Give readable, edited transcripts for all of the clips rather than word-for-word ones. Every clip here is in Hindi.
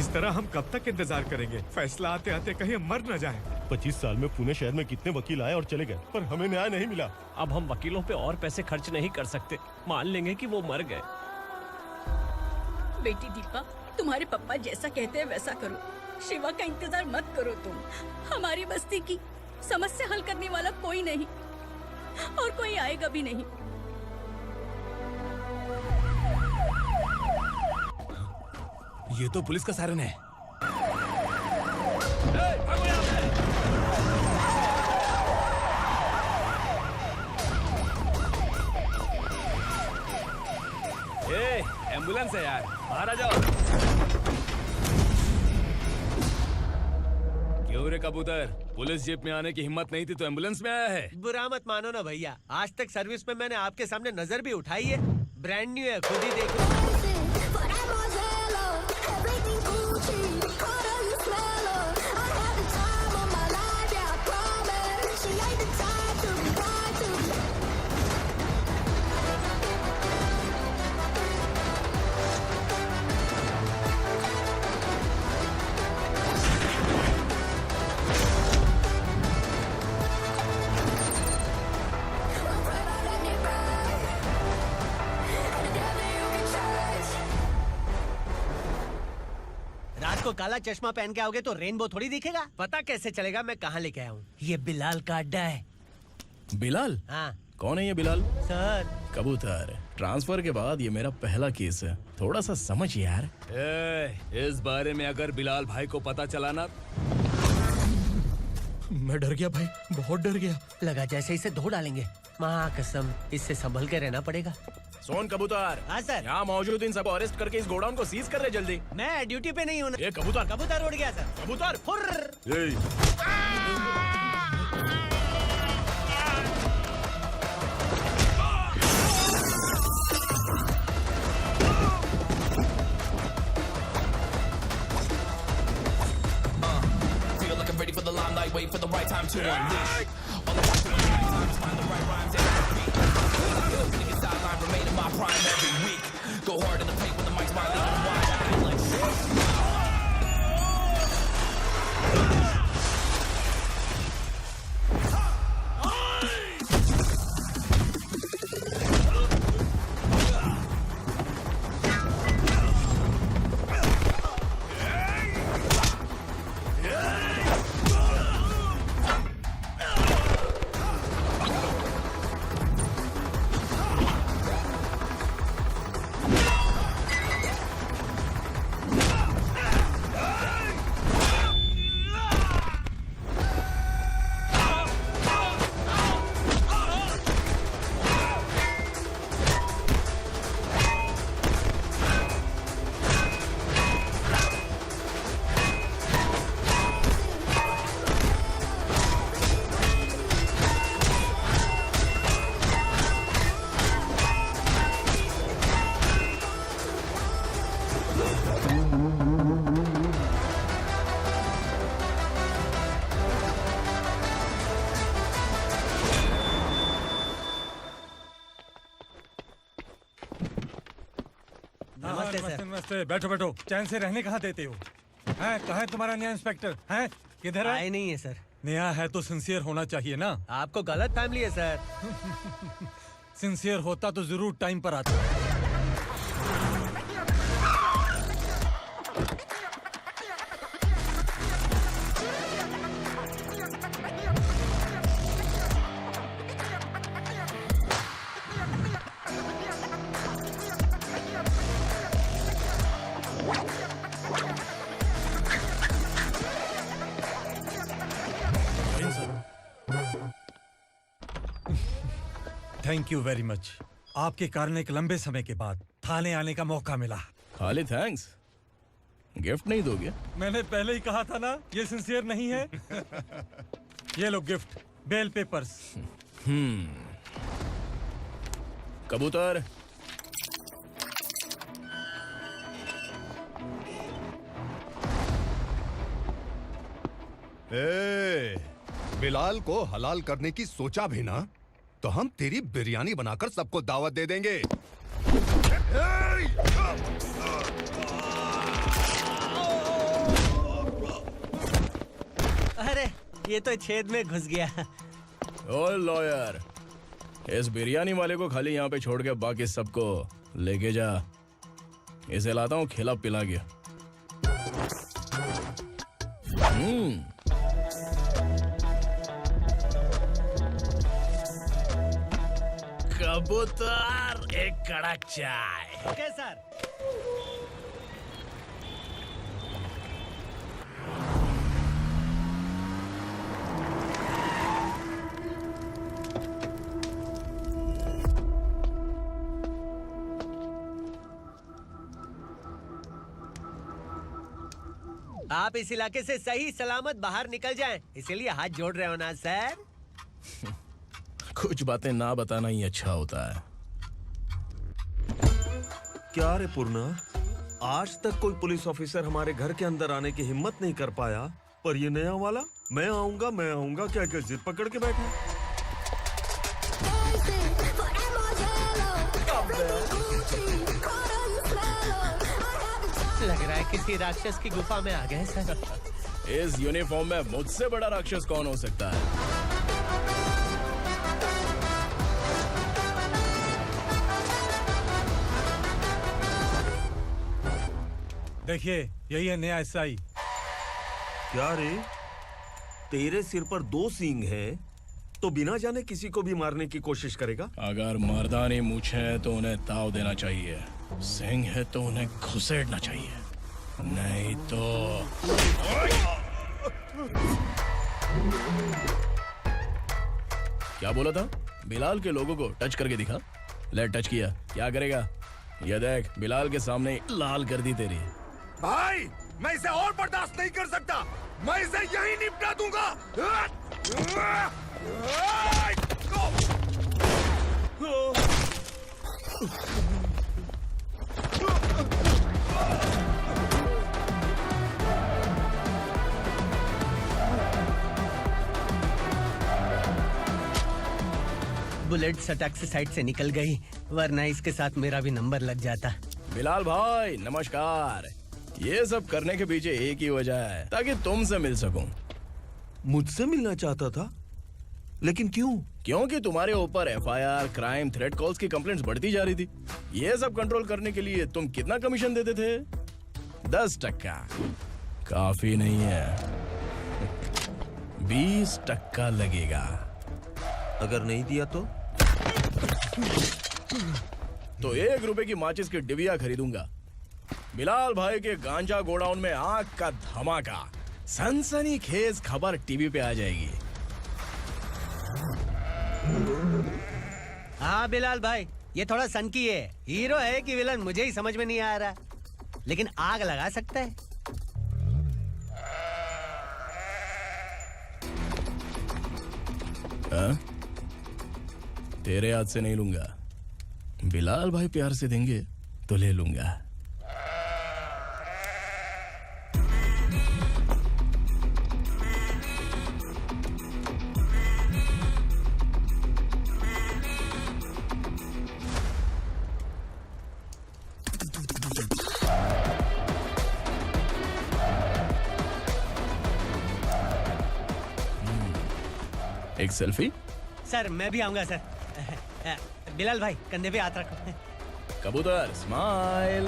इस तरह हम कब तक इंतजार करेंगे? फैसला आते आते कहीं हम मर न जाएं। 25 साल में पुणे शहर में कितने वकील आए और चले गए, पर हमें न्याय नहीं मिला। अब हम वकीलों पे और पैसे खर्च नहीं कर सकते। मान लेंगे कि वो मर गए। बेटी दीपा, तुम्हारे पापा जैसा कहते हैं वैसा करो। शिवा का इंतजार मत करो तुम। हमारी बस्ती की समस्या हल करने वाला कोई नहीं और कोई आएगा भी नहीं। ये तो पुलिस का सायरन है। एम्बुलेंस है यार, बाहर आ जाओ। क्यों रे कबूतर, पुलिस जीप में आने की हिम्मत नहीं थी तो एम्बुलेंस में आया है? बुरा मत मानो ना भैया, आज तक सर्विस में मैंने आपके सामने नजर भी उठाई है। ब्रांड न्यू है, खुद ही देखो। रात को काला चश्मा पहन के आओगे तो रेनबो थोड़ी दिखेगा। पता कैसे चलेगा मैं कहाँ लेके आया हूँ? ये बिलाल का अड्डा है। बिलाल? हाँ कौन है ये बिलाल? सर, कबूतर, ट्रांसफर के बाद ये मेरा पहला केस है, थोड़ा सा समझ यार। इस बारे में अगर बिलाल भाई को पता चला ना। मैं डर गया भाई, बहुत डर गया। लगा जैसे इसे धो डालेंगे। माँ कसम, इससे संभल के रहना पड़ेगा। सोन कबूतर। हाँ सर। यहाँ मौजूद इन सबको अरेस्ट करके इस गोडाउन को सीज कर रहे जल्दी। मैं ड्यूटी पे नहीं हूँ। ये कबूतर। कबूतर उड़ गया सर। कबूतर फुर्र। Ready for the limelight, wait for the right time to unleash. All I got to do is find the right rhymes and beat. Niggas sideline remaining my prime every week. Go hard in the paint when the mic's wide and wide. I feel like shit. नमस्ते, बैठो बैठो। चैन से रहने कहाँ देते हो? हैं, कहाँ है तुम्हारा नया इंस्पेक्टर? हैं, किधर है? आए नहीं है सर। नया है तो सिंसियर होना चाहिए ना। आपको गलत फैमिली है सर। सिंसियर होता तो जरूर टाइम पर आता। Thank you very much. आपके कारण एक लंबे समय के बाद थाने आने का मौका मिला। खाली थैंक्स, गिफ्ट नहीं दोगे? मैंने पहले ही कहा था ना, ये सिंसियर नहीं है। ये लो गिफ्ट, बेल पेपर्स। कबूतर, बिलाल को हलाल करने की सोचा भी ना, तो हम तेरी बिरयानी बनाकर सबको दावत दे देंगे। अरे ये तो छेद में घुस गया। ओ लॉयर, इस बिरयानी वाले को खाली यहाँ पे छोड़ के बाकी सबको लेके जा। इसे लाता हूँ खिला पिला के। कबूतर, एक कड़क चाय। Okay sir. आप इस इलाके से सही सलामत बाहर निकल जाएं, इसीलिए हाथ जोड़ रहे हो ना सर? कुछ बातें ना बताना ही अच्छा होता है। क्या रे पूर्णा, आज तक कोई पुलिस ऑफिसर हमारे घर के अंदर आने की हिम्मत नहीं कर पाया, पर ये नया वाला मैं आऊंगा क्या क्या जिद पकड़ के बैठा। लग रहा है किसी राक्षस की गुफा में आ गए सर। इस यूनिफॉर्म में मुझसे बड़ा राक्षस कौन हो सकता है? देखिए यही है नया एसआई। क्या रे, तेरे सिर पर 2 सींग है तो बिना जाने किसी को भी मारने की कोशिश करेगा? अगर मर्दानी मूछें हैं तो उन्हें ताव देना चाहिए, सिंह है तो उन्हें घुसेड़ना चाहिए, नहीं तो। क्या बोला था? बिलाल के लोगों को टच करके दिखा। ले टच किया, क्या करेगा? ये देख, बिलाल के सामने लाल कर दी तेरी। भाई, मैं इसे और बर्दाश्त नहीं कर सकता। मैं इसे यहीं निपटा दूंगा। बुलेट सटक से साइड से निकल गई, वरना इसके साथ मेरा भी नंबर लग जाता। बिलाल भाई नमस्कार। ये सब करने के पीछे एक ही वजह है, ताकि तुमसे मिल सकूं। मुझसे मिलना चाहता था, लेकिन क्यों? क्योंकि तुम्हारे ऊपर एफआईआर, क्राइम, थ्रेट कॉल्स की कंप्लेंट्स बढ़ती जा रही थी। ये सब कंट्रोल करने के लिए तुम कितना कमीशन देते थे? 10%। काफी नहीं है, 20% लगेगा। अगर नहीं दिया तो 1 रुपए की माचिस की डिबिया खरीदूंगा। बिलाल भाई के गांजा गोडाउन में आग का धमाका, सनसनीखेज खबर टीवी पे आ जाएगी। हाँ बिलाल भाई, ये थोड़ा सनकी है। हीरो है कि विलन मुझे ही समझ में नहीं आ रहा, लेकिन आग लगा सकता है। हाँ? तेरे हाथ से नहीं लूंगा, बिलाल भाई प्यार से देंगे तो ले लूंगा। एक सेल्फी? सर मैं भी आऊंगा सर। बिलाल भाई कंधे पे हाथ रखो। कबूतर स्माइल।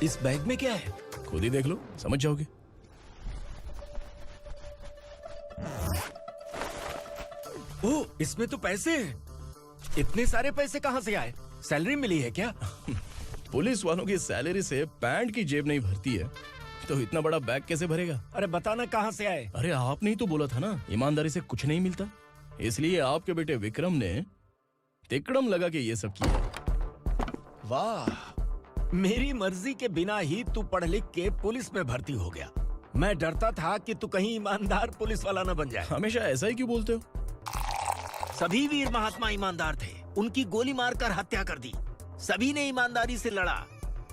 इस बैग में क्या है? खुद ही देख लो, समझ जाओगे। ओह, इसमें तो पैसे हैं। इतने सारे पैसे कहाँ से आए? सैलरी मिली है क्या? पुलिस वालों की सैलरी से पैंट की जेब नहीं भरती है, तो इतना बड़ा बैग कैसे भरेगा? अरे बताना कहाँ से आए? अरे आपने ही तो बोला था ना, ईमानदारी से कुछ नहीं मिलता, इसलिए आपके बेटे विक्रम ने तिकड़म लगा के ये सब किया। वाह, मेरी मर्जी के बिना ही तू पढ़ लिख के पुलिस में भर्ती हो गया। मैं डरता था कि तू कहीं ईमानदार पुलिस वाला न बन जाए। हमेशा ऐसा ही क्यों बोलते हो? सभी वीर महात्मा ईमानदार थे, उनकी गोली मारकर हत्या कर दी। सभी ने ईमानदारी से लड़ा,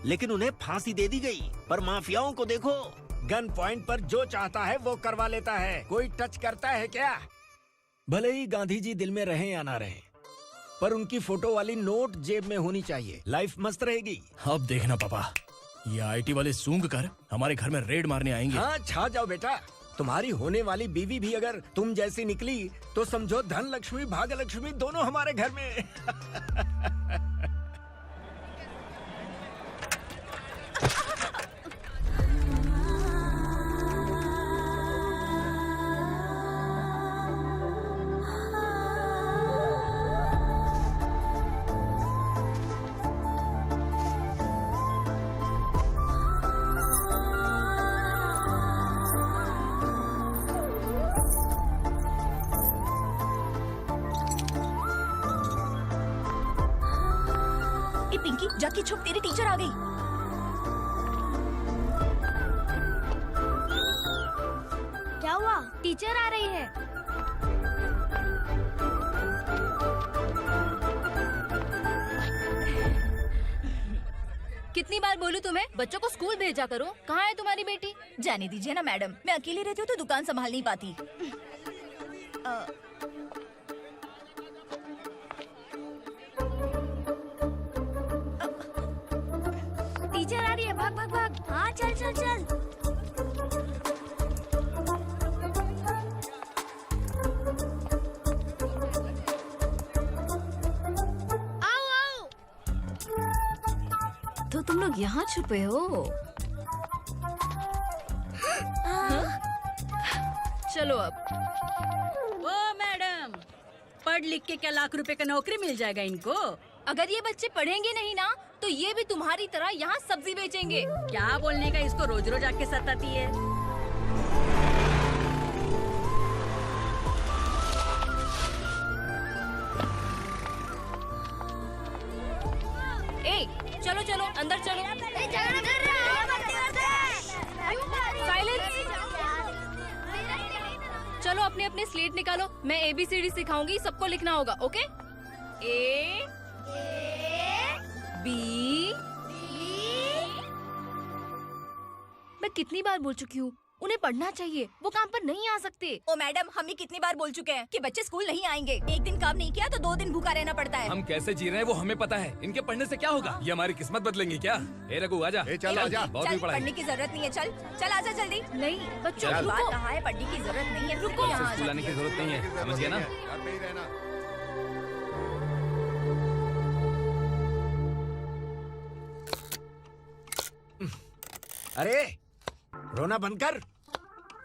लेकिन उन्हें फांसी दे दी गई। पर माफियाओं को देखो, गन पॉइंट पर जो चाहता है वो करवा लेता है। कोई टच करता है क्या? भले ही गांधी जी दिल में रहे या ना रहे, पर उनकी फोटो वाली नोट जेब में होनी चाहिए। लाइफ मस्त रहेगी। अब देखना पापा, ये आईटी वाले सूंघ कर हमारे घर में रेड मारने आएंगे। हाँ, छा जाओ बेटा। तुम्हारी होने वाली बीवी भी अगर तुम जैसी निकली तो समझो धन लक्ष्मी भाग्य लक्ष्मी दोनों हमारे घर में। ए पिंकी, जाके छुप, तेरी टीचर आ गई। क्या हुआ? टीचर आ रही है। कितनी बार बोलूं तुम्हें, बच्चों को स्कूल भेजा करो। कहाँ है तुम्हारी बेटी? जाने दीजिए ना मैडम, मैं अकेली रहती हूँ तो दुकान संभाल नहीं पाती। टीचर आ रही है, भाग भाग भाग। हाँ चल चल चल। आओ आओ। तो तुम लोग यहाँ छुपे हो? चलो अब। ओ मैडम, पढ़ लिख के क्या लाख रुपए का नौकरी मिल जाएगा इनको? अगर ये बच्चे पढ़ेंगे नहीं ना तो ये भी तुम्हारी तरह यहाँ सब्जी बेचेंगे। क्या बोलने का, इसको रोज रोज आके सताती है। ए, चलो चलो अंदर चलो। साइलेंस। चलो अपने अपने स्लेट निकालो, मैं ABCD सिखाऊंगी, सबको लिखना होगा। ओके? A B। मैं कितनी बार बोल चुकी हूँ, उन्हें पढ़ना चाहिए, वो काम पर नहीं आ सकते। ओ मैडम, हम ही कितनी बार बोल चुके हैं कि बच्चे स्कूल नहीं आएंगे। एक दिन काम नहीं किया तो 2 दिन भूखा रहना पड़ता है। हम कैसे जी रहे हैं वो हमें पता है, इनके पढ़ने से क्या होगा? ये हमारी किस्मत बदलेंगे क्या? ए रघु आजा। चल आजा। बहुत भी पढ़ाई। पढ़ने की जरूरत नहीं है, चल चल आजा जल्दी। नहीं बच्चों, बात कहा है, पढ़ने की जरूरत नहीं है, रुको। से स्कूल आने की जरूरत नहीं है, समझ गया ना? घर में ही रहना। अरे रोना बंद कर।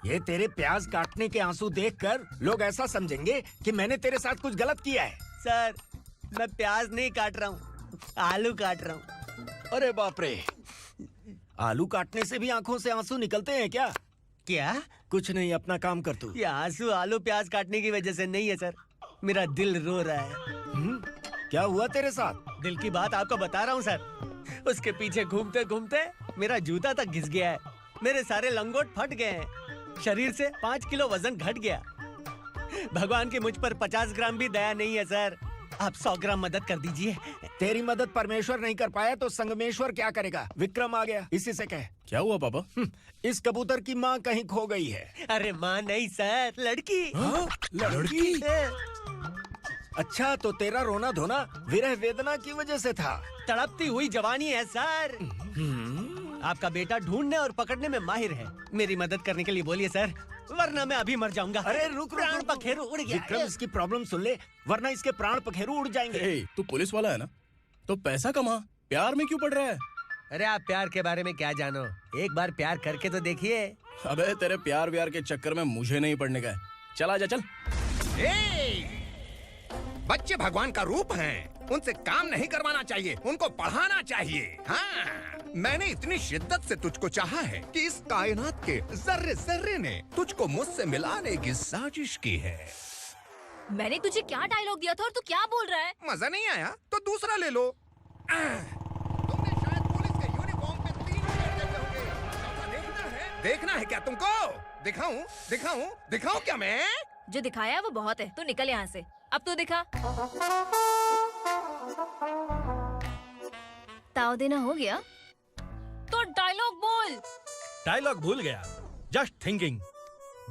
ये तेरे प्याज काटने के आंसू देखकर लोग ऐसा समझेंगे कि मैंने तेरे साथ कुछ गलत किया है। सर, मैं प्याज नहीं काट रहा हूँ, आलू काट रहा हूँ। अरे बाप रे, आलू काटने से भी आंखों से आंसू निकलते हैं क्या? क्या? कुछ नहीं, अपना काम कर तू। ये आंसू आलू प्याज काटने की वजह से नहीं है सर, मेरा दिल रो रहा है। क्या हुआ तेरे साथ? दिल की बात आपको बता रहा हूँ सर। उसके पीछे घूमते घूमते मेरा जूता तक घिस गया है, मेरे सारे लंगोट फट गए हैं, शरीर से 5 किलो वजन घट गया। भगवान की मुझ पर 50 ग्राम भी दया नहीं है सर, आप 100 ग्राम मदद कर दीजिए। तेरी मदद परमेश्वर नहीं कर पाया तो संगमेश्वर क्या करेगा? विक्रम आ गया, इसी से कह। क्या हुआ पापा? इस कबूतर की माँ कहीं खो गई है। अरे माँ नहीं सर, लड़की। लड़की? अच्छा, तो तेरा रोना धोना विरह वेदना की वजह से था। तड़पती हुई जवानी है सर। आपका बेटा ढूंढने और पकड़ने में माहिर है, मेरी मदद करने के लिए बोलिए सर, वरना मैं अभी मर जाऊंगा। अरे रुक, प्राण पखेरु उड़ गया। विक्रम, इसकी प्रॉब्लम सुन ले, वरना इसके प्राण पखेरु उड़ जाएंगे। तू पुलिस वाला है ना, तो पैसा कमा, प्यार में क्यों पड़ रहा है? अरे आप प्यार के बारे में क्या जानो, एक बार प्यार करके तो देखिए। अबे तेरे प्यार व्यार के चक्कर में मुझे नहीं पड़ने का है, चल आजा चल। बच्चे भगवान का रूप हैं, उनसे काम नहीं करवाना चाहिए, उनको पढ़ाना चाहिए। हाँ, मैंने इतनी शिद्दत से तुझको चाहा है कि इस कायनात के जर्रे जर्रे ने तुझको मुझसे मिलाने की साजिश की है। मैंने तुझे क्या डायलॉग दिया था और तू क्या बोल रहा है? मजा नहीं आया तो दूसरा ले लो। तुमने शायद पुलिस के यूनिफॉर्म पे 3 शेर देखे होंगे। देखना है क्या तुमको? दिखाऊं दिखाऊं दिखाऊं क्या मैं? जो दिखाया वो बहुत है, तू निकल यहाँ से। अब तो दिखा। ताव देना हो गया? डायलॉग बोल। डायलॉग भूल गया। Just thinking,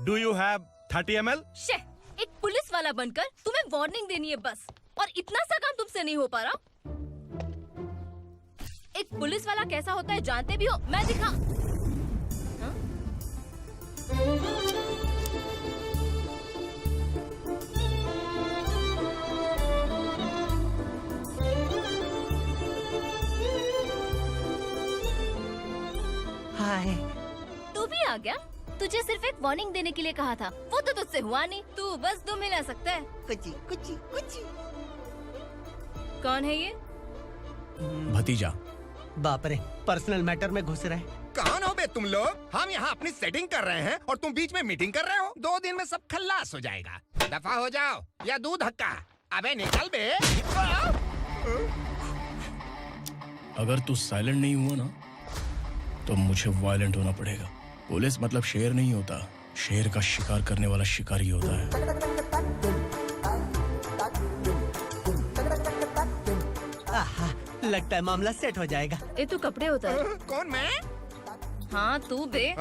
do you have 30 ml? शे, एक पुलिस वाला बनकर तुम्हें वार्निंग देनी है बस, और इतना सा काम तुमसे नहीं हो पा रहा। एक पुलिस वाला कैसा होता है जानते भी हो? मैं दिखा। हाय। तू भी आ गया? तुझे सिर्फ एक वार्निंग देने के लिए कहा था, वो तो तुझसे हुआ नहीं। तू बस दुम हिला सकता है। कुची कुची कुची। कौन है ये? भतीजा। बाप रे, पर्सनल मैटर में घुस रहे। कौन हो बे तुम लोग? हम यहाँ अपनी सेटिंग कर रहे हैं और तुम बीच में मीटिंग कर रहे हो। 2 दिन में सब खल्लास हो जाएगा। दफा हो जाओ या दूध धक्का। अबे निकल बे। अगर तू साइलेंट नहीं हुआ ना तो मुझे वायलेंट होना पड़ेगा। पुलिस मतलब शेर नहीं होता, शेर का शिकार करने वाला शिकारी होता है। आहा, लगता है मामला सेट हो जाएगा। ये तू कपड़े उतार। कौन मैं? हाँ तू बे।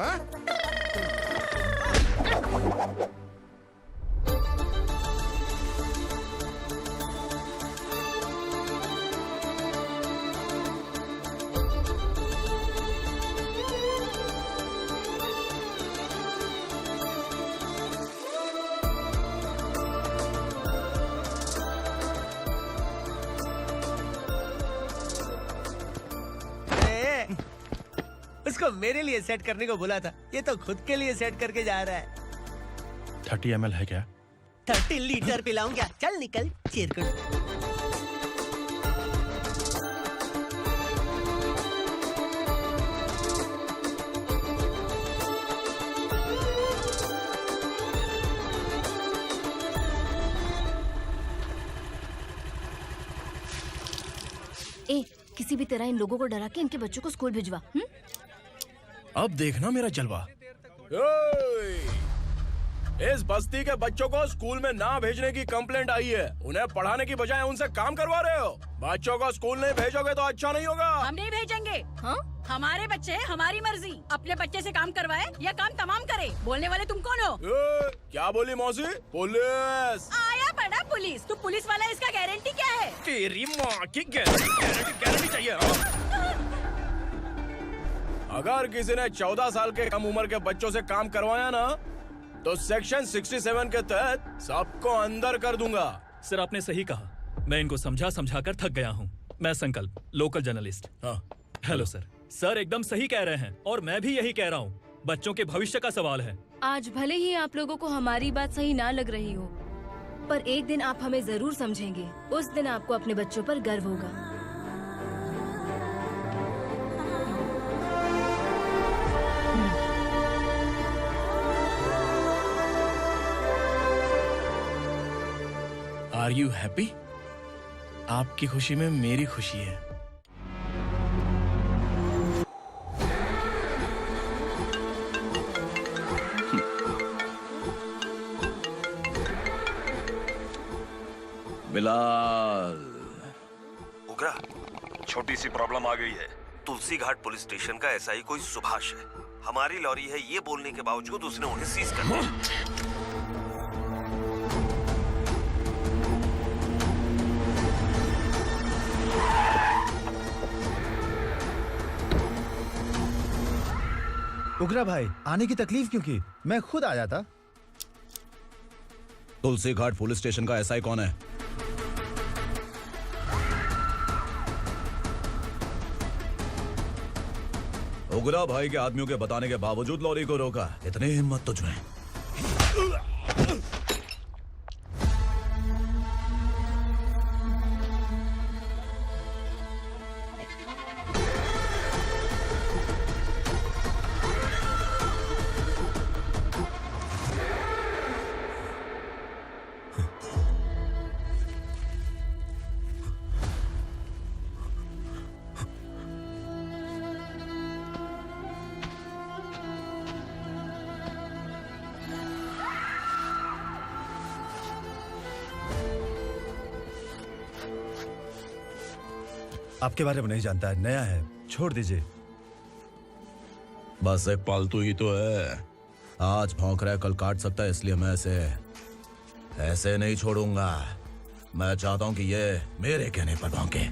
उसको मेरे लिए सेट करने को बोला था, ये तो खुद के लिए सेट करके जा रहा है। 30 ml है क्या? 30 लीटर पिलाऊंगा। चल निकल चिरकुट। ए, किसी भी तरह इन लोगों को डरा के इनके बच्चों को स्कूल भिजवा। अब देखना मेरा जलवा। इस बस्ती के बच्चों को स्कूल में ना भेजने की कंप्लेंट आई है। उन्हें पढ़ाने की बजाय उनसे काम करवा रहे हो। बच्चों को स्कूल नहीं भेजोगे तो अच्छा नहीं होगा। हम नहीं भेजेंगे। हाँ? हमारे बच्चे हैं, हमारी मर्जी। अपने बच्चे से काम करवाए या काम तमाम करे। बोलने वाले तुम कौन हो? क्या बोली मौसी? पुलिस आया बड़ा पुलिस। तू पुलिस वाला, इसका गारंटी क्या है? तेरी माँ की गारंटी चाहिए। अगर किसी ने 14 साल के कम उम्र के बच्चों से काम करवाया ना तो सेक्शन 67 के तहत सबको अंदर कर दूंगा। सर आपने सही कहा। मैं इनको समझा कर थक गया हूँ। मैं संकल्प, लोकल जर्नलिस्ट। हाँ। Hello sir. सर एकदम सही कह रहे हैं और मैं भी यही कह रहा हूँ। बच्चों के भविष्य का सवाल है। आज भले ही आप लोगों को हमारी बात सही ना लग रही हो, पर एक दिन आप हमें जरूर समझेंगे। उस दिन आपको अपने बच्चों पर गर्व होगा। Are you happy? आपकी खुशी में मेरी खुशी है। बिलाल। उगरा, छोटी सी प्रॉब्लम आ गई है। तुलसी घाट पुलिस स्टेशन का एसआई कोई सुभाष है। हमारी लॉरी है ये बोलने के बावजूद उसने उन्हें सीज कर दिया। उगरा भाई, आने की तकलीफ क्यों की? मैं खुद आ जाता। तुलसी घाट पुलिस स्टेशन का एसआई कौन है? उगरा भाई के आदमियों के बताने के बावजूद लॉरी को रोका। इतनी हिम्मत तुझमें? आपके बारे में नहीं जानता है, नया है, छोड़ दीजिए। बस एक पालतू ही तो है। आज भौंक रहा है, कल काट सकता है, इसलिए मैं ऐसे नहीं छोड़ूंगा। मैं चाहता हूं कि ये मेरे कहने पर भौंके।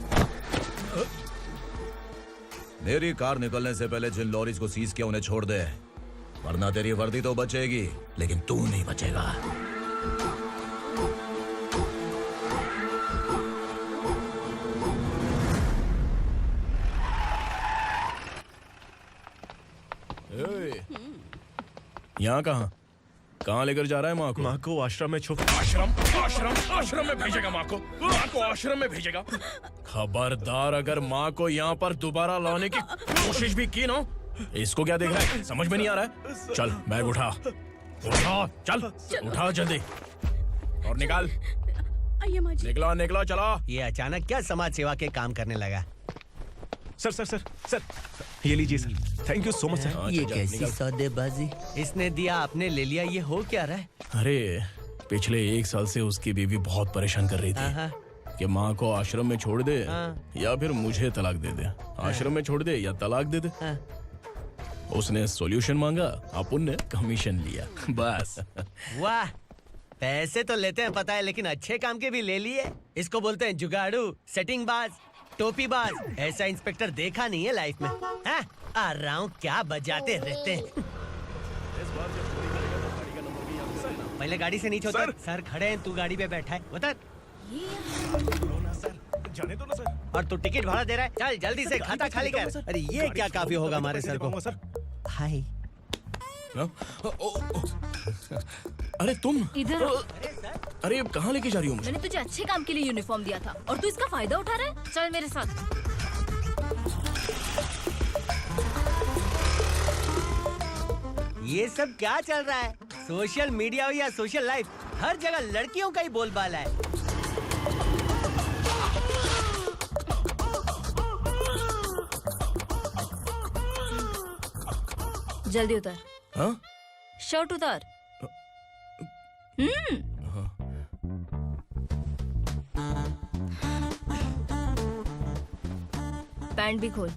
मेरी कार निकलने से पहले जिन लॉरीज को सीज किया उन्हें छोड़ दे, वरना तेरी वर्दी तो बचेगी लेकिन तू नहीं बचेगा। यहाँ कहाँ लेकर जा रहा है माँ को? माँ को आश्रम में आश्रम में भेजेगा माँ को आश्रम में भेजेगा। खबरदार, अगर माँ को यहाँ पर दोबारा लाने की कोशिश भी की ना, इसको क्या देख रहा है, समझ में नहीं आ रहा है? चल बैग उठा, चल उठा जल्दी और निकाल। निकला चला। ये अचानक क्या समाज सेवा के काम करने लगा? सर ये लीजिए sir, thank you so much sir. ये कैसी सौदेबाजी? इसने दिया, आपने ले लिया, ये हो क्या रहा है? अरे पिछले 1 साल से उसकी बीवी बहुत परेशान कर रही थी कि माँ को आश्रम में छोड़ दे या फिर मुझे तलाक दे दे। आश्रम में छोड़ दे या तलाक दे दे। उसने सॉल्यूशन मांगा, अपन ने कमीशन लिया, बस। वाह, पैसे तो लेते हैं पता है, लेकिन अच्छे काम के भी ले लिए। इसको बोलते हैं जुगाड़ू, सेटिंग बाज, टोपी बाज। ऐसा इंस्पेक्टर देखा नहीं है लाइफ में। हाँ? आ रहा हूँ, क्या बजाते रहते हैं। पहले गाड़ी से नीचे उतर। सर खड़े हैं, तू गाड़ी पे बैठा है, उतर। जाने दो ना सर। और तू टिकट भाड़ा दे रहा है, चल जल्दी से खाता खाली कर। अरे ये क्या काफी होगा हमारे सर को। हाय। अरे तुम इधर। अरे अब कहाँ लेके जा रही हो मुझे? मैंने तुझे अच्छे काम के लिए यूनिफॉर्म दिया था और तू इसका फायदा उठा रहा है। चल मेरे साथ। ये सब क्या चल रहा है? सोशल मीडिया हो या सोशल लाइफ, हर जगह लड़कियों का ही बोलबाला है। जल्दी उतर। हाँ? शर्ट उतार। पैंट भी खोल।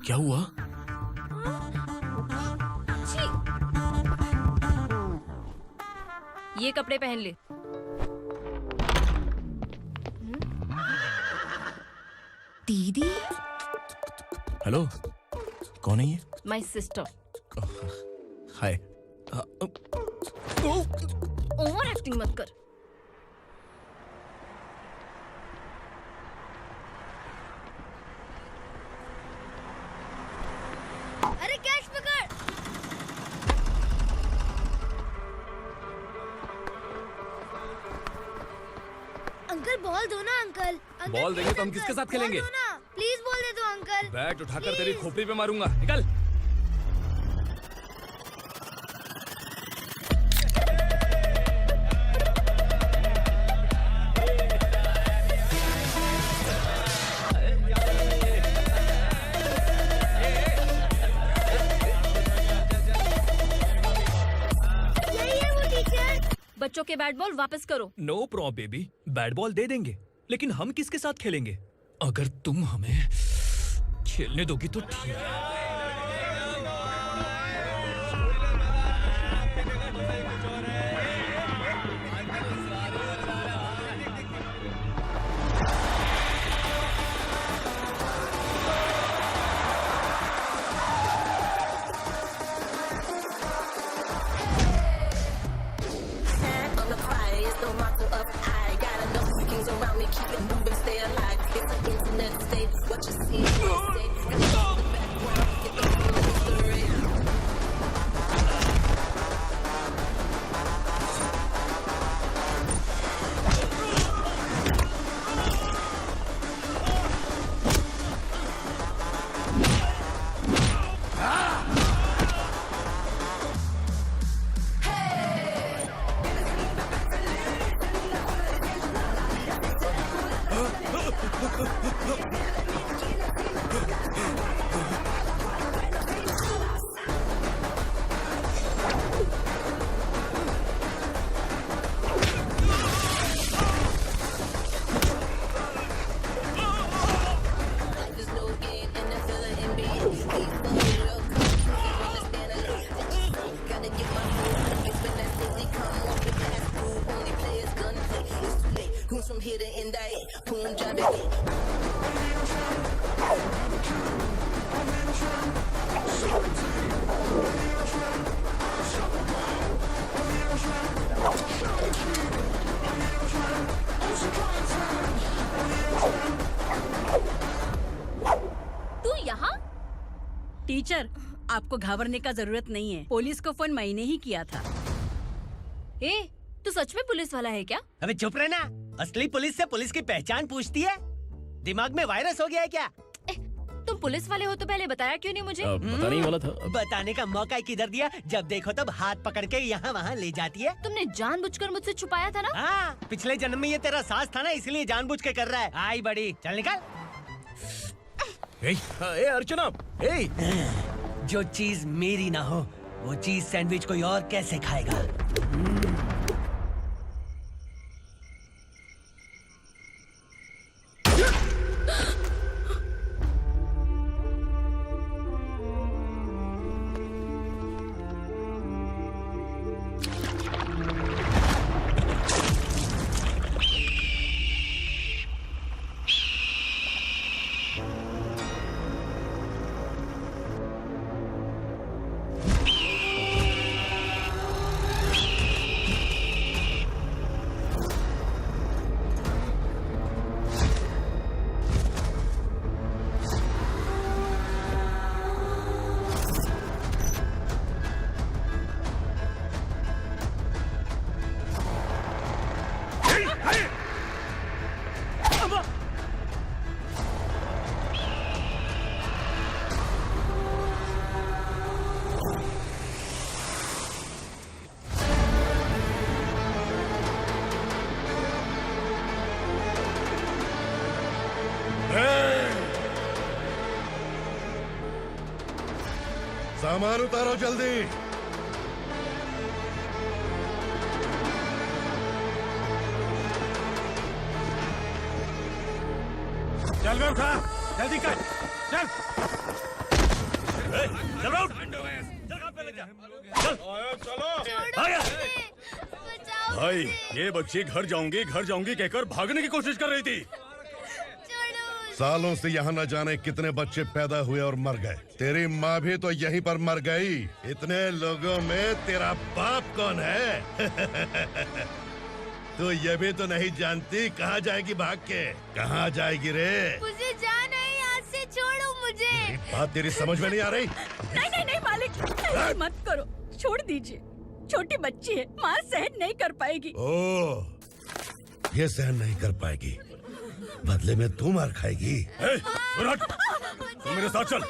क्या हुआ? ये कपड़े पहन ले। दीदी। हेलो, कौन है ये? My sister. Hi. Over acting मत कर। अरे कैश पकड़। अंकल बॉल दो ना अंकल। बॉल देंगे तो हम किसके साथ खेलेंगे? प्लीज बॉल दे दो अंकल। बैट उठाकर तेरी खोपड़ी पे मारूंगा, निकल। बच्चों के बैट बॉल वापस करो। No problem baby, bat ball दे देंगे, लेकिन हम किसके साथ खेलेंगे? अगर तुम हमें खेलने दोगी तो ठीक है। from here to end that. Punjabi. तू यहाँ? टीचर, आपको घबराने का जरूरत नहीं है। पुलिस को फोन मैंने ही किया था। ए, तू सच में पुलिस वाला है क्या? अबे चुप रहना। असली पुलिस से पुलिस की पहचान पूछती है? दिमाग में वायरस हो गया है क्या? तुम पुलिस वाले हो तो पहले बताया क्यों नहीं मुझे? बताने ही वाला था। बताने का मौका किधर दिया? जब देखो तब हाथ पकड़ के यहाँ वहाँ ले जाती है। तुमने जानबूझकर मुझसे छुपाया था ना? हाँ, पिछले जन्म में ये तेरा सास था ना, इसलिए जानबूझ के कर रहा है। आई बड़ी, चल निकल। ए अर्चना, जो चीज मेरी ना हो वो चीज सैंडविच कोई और कैसे खाएगा? सामान उतारो जल्दी। चल बे उठा, जल्दी कर, चल। चल आउट। भाई, ये बच्ची घर जाऊंगी कहकर भागने की कोशिश कर रही थी। सालों से यहाँ न जाने कितने बच्चे पैदा हुए और मर गए। तेरी माँ भी तो यहीं पर मर गई। इतने लोगों में तेरा बाप कौन है? तू ये भी तो नहीं जानती कहाँ जाएगी भाग के? कहाँ जाएगी रे? मुझे जाना है, यहाँ से छोड़ो मुझे। बात तेरी समझ में नहीं आ रही? नहीं मालिक, ऐसे मत करो, छोड़ दीजिए। छोटी बच्ची है, माँ सहन नहीं कर पाएगी। ओह, ये सहन नहीं कर पाएगी, बदले में तू मार खाएगी। तू मेरे साथ चल।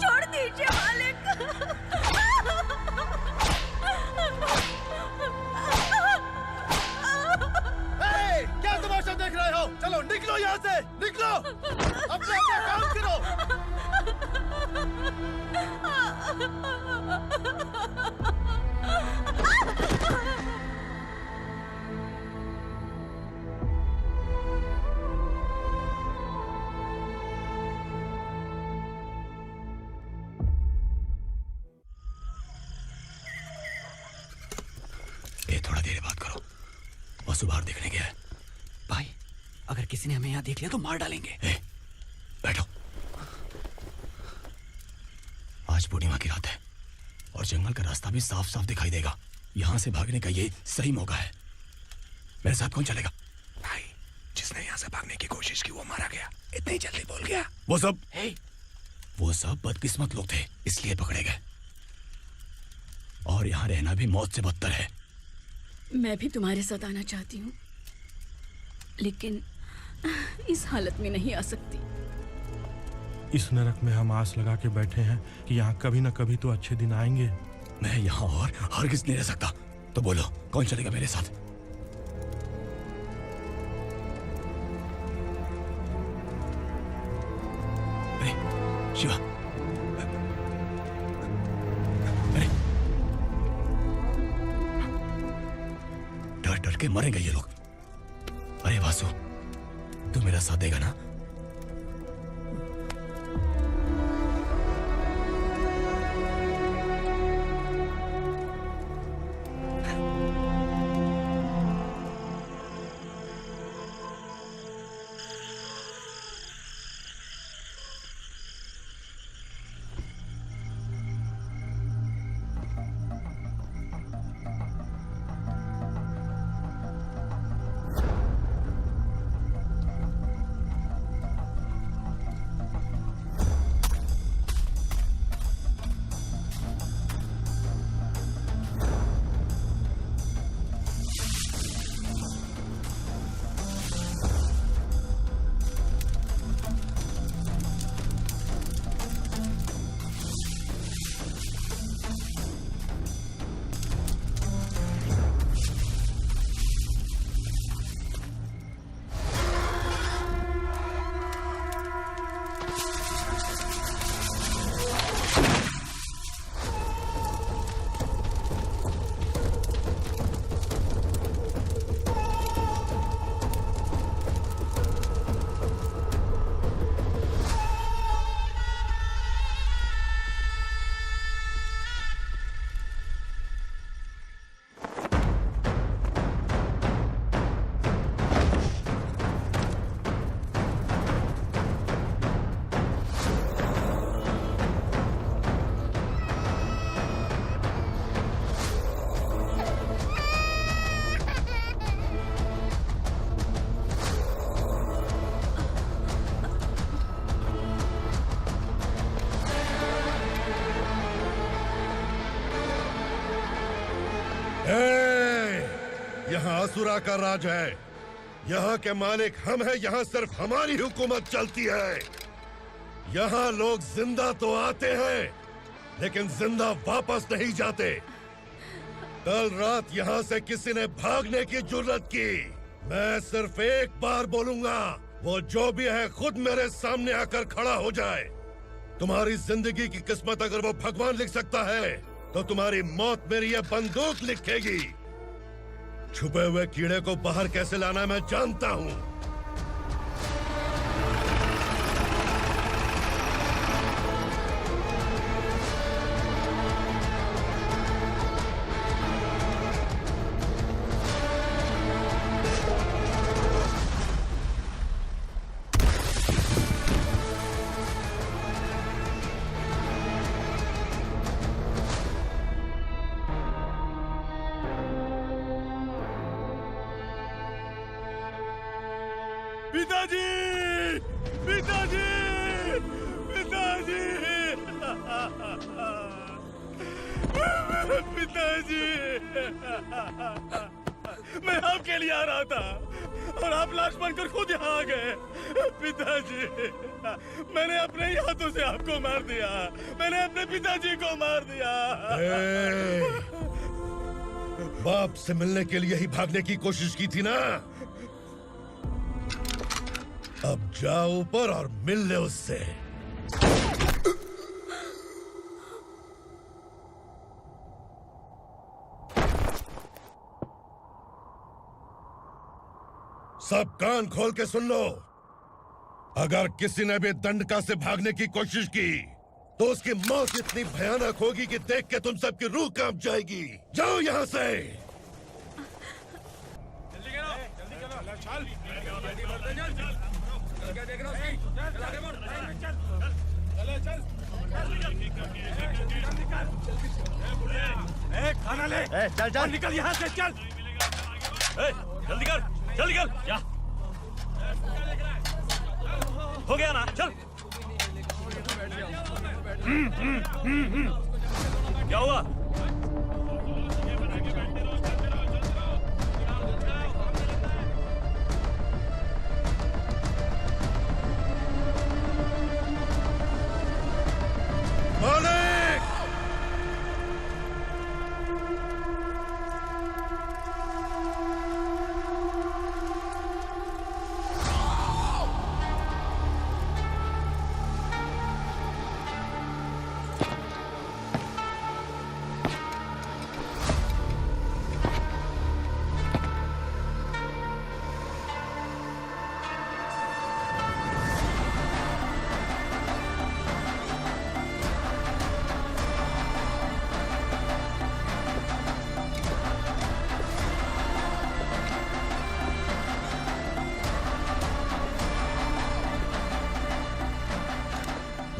छोड़ दीजिए मालिक। क्या तमाशा देख रहे हो? चलो निकलो यहाँ से, निकलो। अपना काम करो। थोड़ा देर बात करो। वसु बाहर देखने गया है। भाई, अगर किसी ने हमें यहाँ देख लिया तो मार डालेंगे। बैठो। आज पूर्णिमा की रात है और जंगल का रास्ता भी साफ साफ दिखाई देगा। यहाँ से भागने का ये सही मौका है। मेरे साथ कौन चलेगा? भाई, जिसने यहाँ से भागने की कोशिश की वो मारा गया। इतनी जल्दी बोल गया। वो सब बदकिस्मत लोग थे, इसलिए पकड़े गए। और यहाँ रहना भी मौत से बदतर है। मैं भी तुम्हारे साथ आना चाहती हूँ, लेकिन इस हालत में नहीं आ सकती। इस नरक में हम आस लगा के बैठे हैं कि यहाँ कभी न कभी तो अच्छे दिन आएंगे। मैं यहाँ और हरगिज़ नहीं रह सकता। तो बोलो, कौन चलेगा मेरे साथ? अरे शिवा, अरे डर डर के मरेंगे ये लोग। अरे वासु, तू मेरा साथ देगा ना? यहाँ असुरा का राज है। यहाँ के मालिक हम हैं, यहाँ सिर्फ हमारी हुकूमत चलती है। यहाँ लोग जिंदा तो आते हैं लेकिन जिंदा वापस नहीं जाते। कल रात यहाँ से किसी ने भागने की जुर्रत की, मैं सिर्फ एक बार बोलूंगा, वो जो भी है खुद मेरे सामने आकर खड़ा हो जाए। तुम्हारी जिंदगी की किस्मत अगर वो भगवान लिख सकता है तो तुम्हारी मौत मेरी ये बंदूक लिखेगी। छुपे हुए कीड़े को बाहर कैसे लाना मैं जानता हूँ। पिताजी, पिताजी, पिताजी, पिताजी, मैं आपके लिए आ रहा था और आप लाश बनकर खुद यहाँ आ गए। पिताजी, मैंने अपने ही हाथों से आपको मार दिया। मैंने अपने पिताजी को मार दिया। बाप से मिलने के लिए ही भागने की कोशिश की थी ना? अब जाओ ऊपर और मिल ले उससे। सब कान खोल के सुन लो। अगर किसी ने भी दंडका से भागने की कोशिश की तो उसकी मौत इतनी भयानक होगी कि देख के तुम सबकी रूह कांप जाएगी। जाओ यहाँ से। खाना ले। चल चल निकल यहाँ से, चल। जल्दी कर, जल्दी कर। क्या हो गया ना? चल। क्या हुआ? मालिक!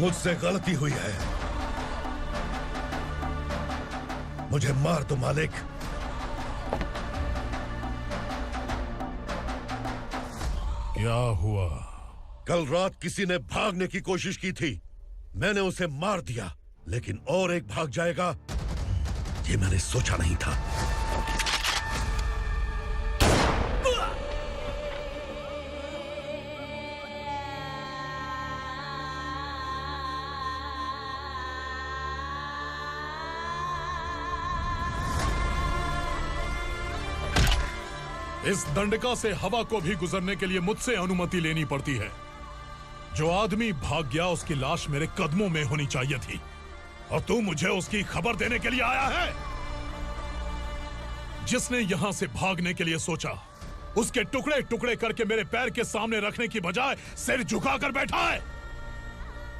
मुझसे गलती हुई है, मुझे मार दो मालिक। क्या हुआ? कल रात किसी ने भागने की कोशिश की थी, मैंने उसे मार दिया, लेकिन और एक भाग जाएगा ये मैंने सोचा नहीं था। इस दंडका से हवा को भी गुजरने के लिए मुझसे अनुमति लेनी पड़ती है। जो आदमी भाग गया उसकी लाश मेरे कदमों में होनी चाहिए थी, और तू मुझे उसकी खबर देने के लिए आया है। जिसने यहां से भागने के लिए सोचा उसके टुकड़े टुकड़े करके मेरे पैर के सामने रखने की बजाय सिर झुकाकर बैठा है।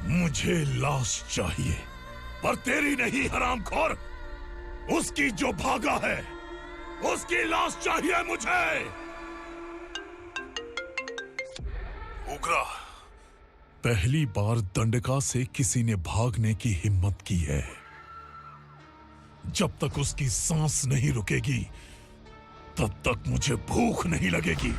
मुझे लाश चाहिए, पर तेरी नहीं हरामखोर, उसकी जो भागा है उसकी लाश चाहिए मुझे। उग्रा, पहली बार दंडका से किसी ने भागने की हिम्मत की है। जब तक उसकी सांस नहीं रुकेगी तब तक मुझे भूख नहीं लगेगी।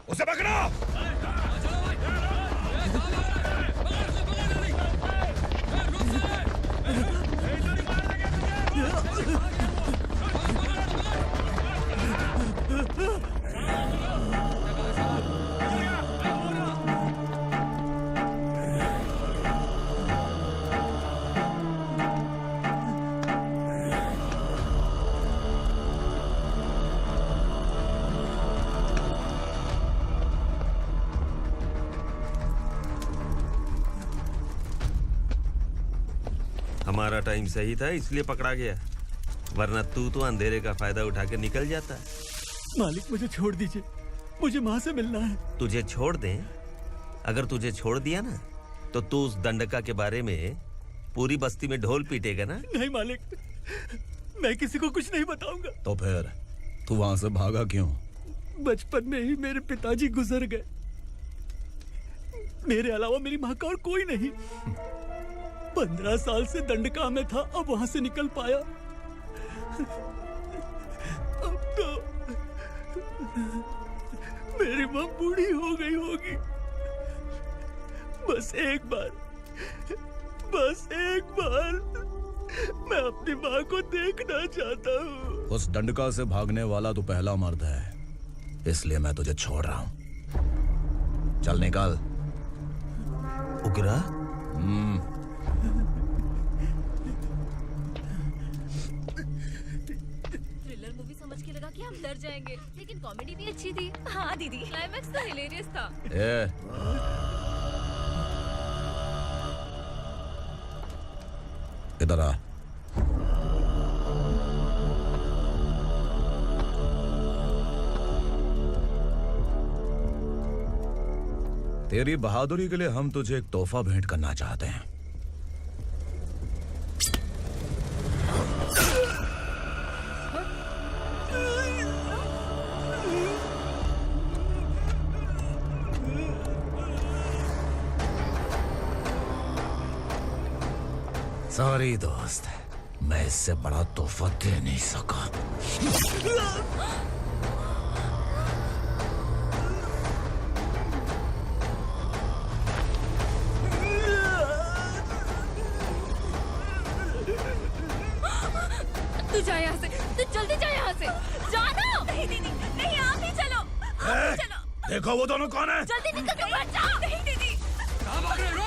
उसे पकड़ो। हमारा टाइम सही था इसलिए पकड़ा गया, वरना तू तो अंधेरे का फायदा उठा के निकल जाता। मालिक मुझे छोड़ दीजिए, मुझे माँ से मिलना है। तुझे छोड़ दें? अगर तुझे छोड़ दिया ना तो तू उस दंडका के बारे में पूरी बस्ती में ढोल पीटेगा ना। नहीं मालिक, मैं किसी को कुछ नहीं बताऊंगा। तो फिर तू वहां से भागा क्यों? बचपन में ही मेरे पिताजी गुजर गए, मेरे अलावा मेरी माँ का और कोई नहीं। 15 साल से दंडका में था, अब वहां से निकल पाया। अब तो मेरी माँ बूढ़ी हो गई होगी। बस एक बार मैं अपनी माँ को देखना चाहता हूँ। उस दंडका से भागने वाला तो पहला मर्द है, इसलिए मैं तुझे छोड़ रहा हूँ। चल निकल। उग्रा? थ्रिलर मूवी समझ के लगा कि हम डर जाएंगे, लेकिन कॉमेडी भी अच्छी थी। हाँ दीदी, क्लाइमैक्स तो हिलेरियस था। इधर आ। तेरी बहादुरी के लिए हम तुझे एक तोहफा भेंट करना चाहते हैं। सॉरी दोस्त, मैं इससे बड़ा तोहफा दे नहीं सका। तू जा यहाँ से, तू जल्दी जा यहाँ से। जानो। नहीं दीदी, नहीं आप ही चलो, आप ही चलो। देखो वो दोनों कौन है? जल्दी निकल के मत जाओ। नहीं दीदी। कहाँ भाग रहे हो?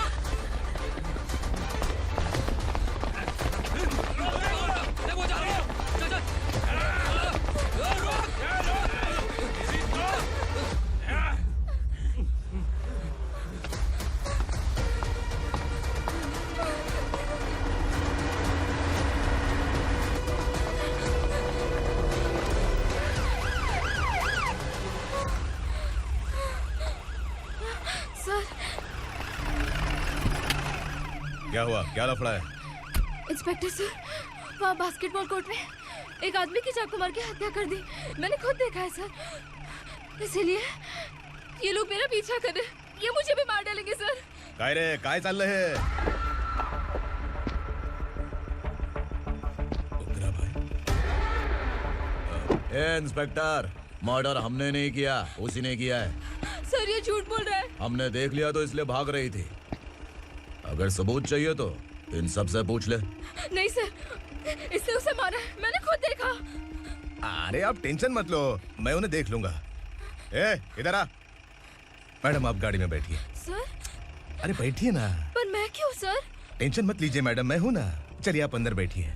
क्या हुआ? क्या लफड़ा है? इंस्पेक्टर सर, वहाँ बास्केटबॉल कोर्ट में एक आदमी की चाकू मार के हत्या कर दी। मैंने खुद देखा है सर, इसीलिए ये लोग मेरा पीछा कर रहे हैं। ये मुझे भी मार डालेंगे सर। काय रे, काय चाललंय हे? इंस्पेक्टर, मर्डर हमने नहीं किया, उसी ने किया है। सर ये झूठ बोल रहा है। हमने देख लिया तो इसलिए भाग रही थी। अगर सबूत चाहिए तो इन सब से पूछ ले। नहीं सर, इसने उसे मारा है, मैंने खुद देखा। अरे आप टेंशन मत लो, मैं उन्हें देख लूंगा। इधर आ। मैडम आप गाड़ी में बैठिए। सर? अरे बैठिए ना। पर मैं क्यों सर? टेंशन मत लीजिए मैडम, मैं हूं ना। चलिए आप अंदर बैठिए।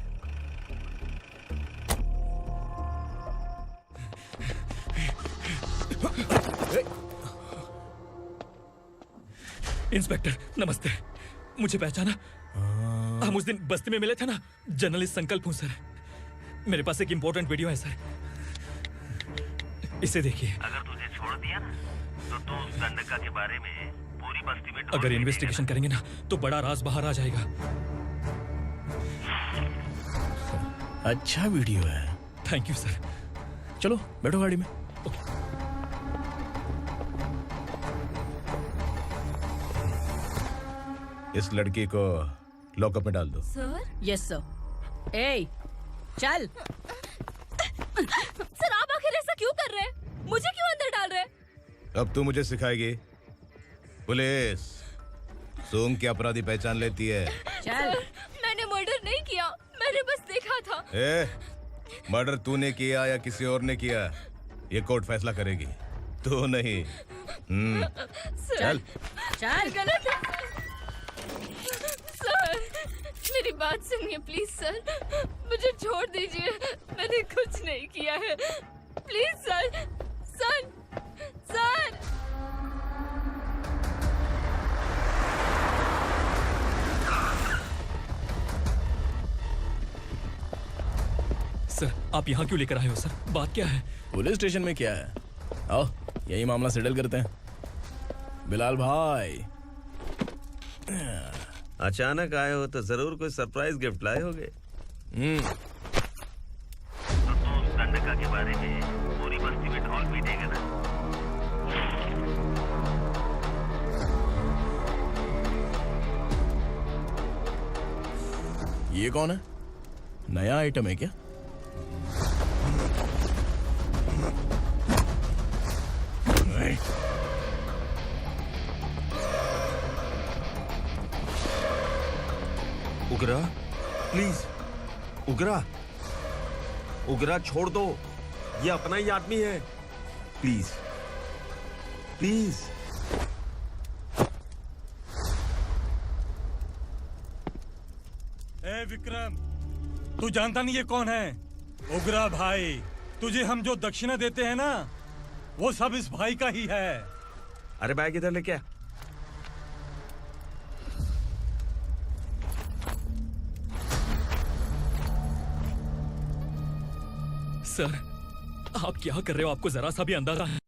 इंस्पेक्टर नमस्ते, मुझे पहचाना? हम उस दिन बस्ती में मिले थे ना। जर्नलिस्ट संकल्प हूँ सर। मेरे पास एक इम्पोर्टेंट वीडियो है सर, इसे देखिए। अगर तुझे छोड़ दिया ना तो तू उस दंडका के बारे में पूरी बस्ती में अगर इन्वेस्टिगेशन करेंगे ना तो बड़ा राज बाहर आ जाएगा। अच्छा वीडियो है। Thank you sir. चलो बैठो गाड़ी में। इस लड़की को लॉकअप में डाल दो। सर? Yes sir. ए चल। सर आप आखिर ऐसा क्यों कर रहे हैं? मुझे क्यों अंदर डाल रहे हैं? अब तू मुझे सिखाएगी? पुलिस सूंघ के अपराधी पहचान लेती है। चल। मैंने मर्डर नहीं किया, मैंने बस देखा था। मर्डर तूने किया या किसी और ने किया, ये कोर्ट फैसला करेगी, तू नहीं। चल चल। गलत है सर, मेरी बात सुनिए प्लीज सर, मुझे छोड़ दीजिए, मैंने कुछ नहीं किया है, please sir. Sir sir sir आप यहाँ क्यों लेकर आए हो सर? बात क्या है? पुलिस स्टेशन में क्या है? आओ यही मामला सेटल करते हैं। बिलाल भाई अचानक आए हो तो जरूर कोई सरप्राइज गिफ्ट लाए होगे। दंडका के बारे में पूरी बस्ती में ढोल पीटेगा ना। ये कौन है? नया आइटम है क्या? उगरा प्लीज, उगरा उगरा छोड़ दो, ये अपना ही आदमी है, प्लीज प्लीज। ए विक्रम, तू जानता नहीं ये कौन है? उगरा भाई, तुझे हम जो दक्षिणा देते हैं ना, वो सब इस भाई का ही है। अरे बैग इधर लेके आ। सर आप क्या कर रहे हो? आपको जरा सा भी अंदाजा है?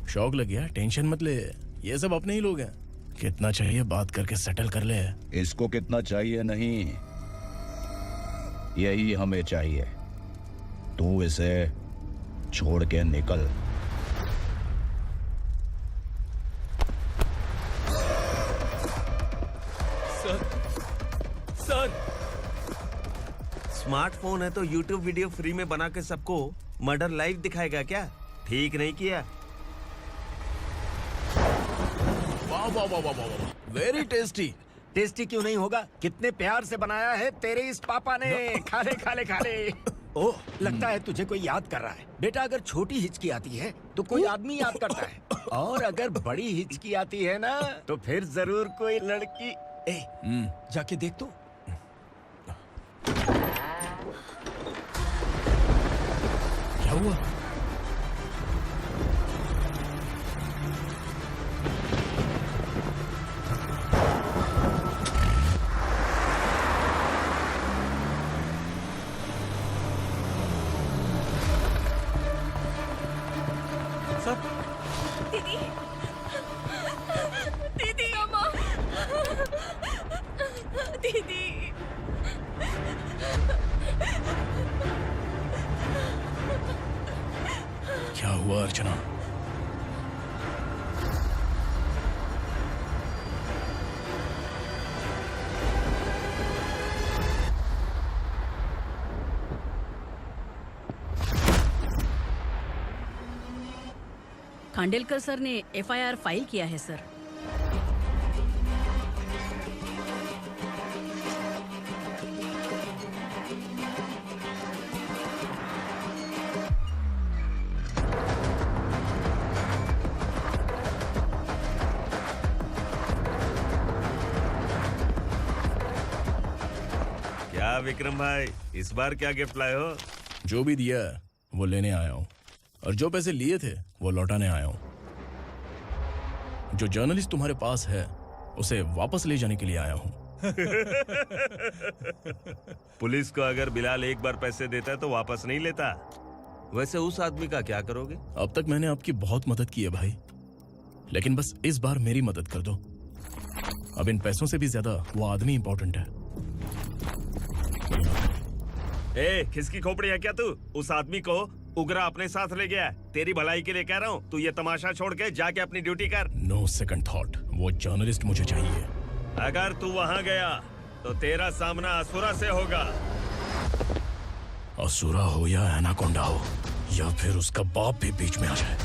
शौक लग गया? टेंशन मत ले, ये सब अपने ही लोग हैं। कितना चाहिए बात करके सेटल कर ले। इसको कितना चाहिए नहीं, यही हमें चाहिए। तू इसे छोड़ के निकल। सर सर स्मार्टफोन है तो YouTube वीडियो फ्री में बना के सबको मर्डर लाइव दिखाएगा क्या? ठीक नहीं किया। वाह वाह वाह वाह वाह, वेरी टेस्टी। टेस्टी क्यों नहीं होगा? कितने प्यार से बनाया है तेरे इस पापा ने। खा ले खा ले खा ले। ओह, लगता है तुझे कोई याद कर रहा है। बेटा अगर छोटी हिचकी आती है तो कोई आदमी याद करता है, और अगर बड़ी हिचकी आती है ना तो फिर जरूर कोई लड़की। जाके देख तो। क्या हुआ? दीदी, दीदी, अम्मा, दीदी। क्या हुआ अर्चना? खांडेलकर सर ने एफआईआर फाइल किया है सर। क्या विक्रम भाई, इस बार क्या गिफ्ट लाए हो? जो भी दिया है वो लेने आया हूँ, और जो पैसे लिए थे वो लौटाने आया हूँ। जो जर्नलिस्ट तुम्हारे पास है उसे वापस ले जाने के लिए आया हूँ। पुलिस को अगर बिलाल एक बार पैसे देता है तो वापस नहीं लेता। वैसे उस आदमी का क्या करोगे? अब तक मैंने आपकी बहुत मदद की है भाई, लेकिन बस इस बार मेरी मदद कर दो। अब इन पैसों से भी ज्यादा वो आदमी इंपॉर्टेंट है। ए, किसकी खोपड़ी है क्या तू? उस आदमी को उगरा अपने साथ ले गया है। तेरी भलाई के लिए कह रहा हूँ, तू ये तमाशा छोड़ के जाके अपनी ड्यूटी कर। नो सेकंड थॉट, वो जर्नलिस्ट मुझे चाहिए। अगर तू वहाँ गया तो तेरा सामना असुरा से होगा। असुरा हो या एनाकोंडा हो या फिर उसका बाप भी बीच में आ जाए,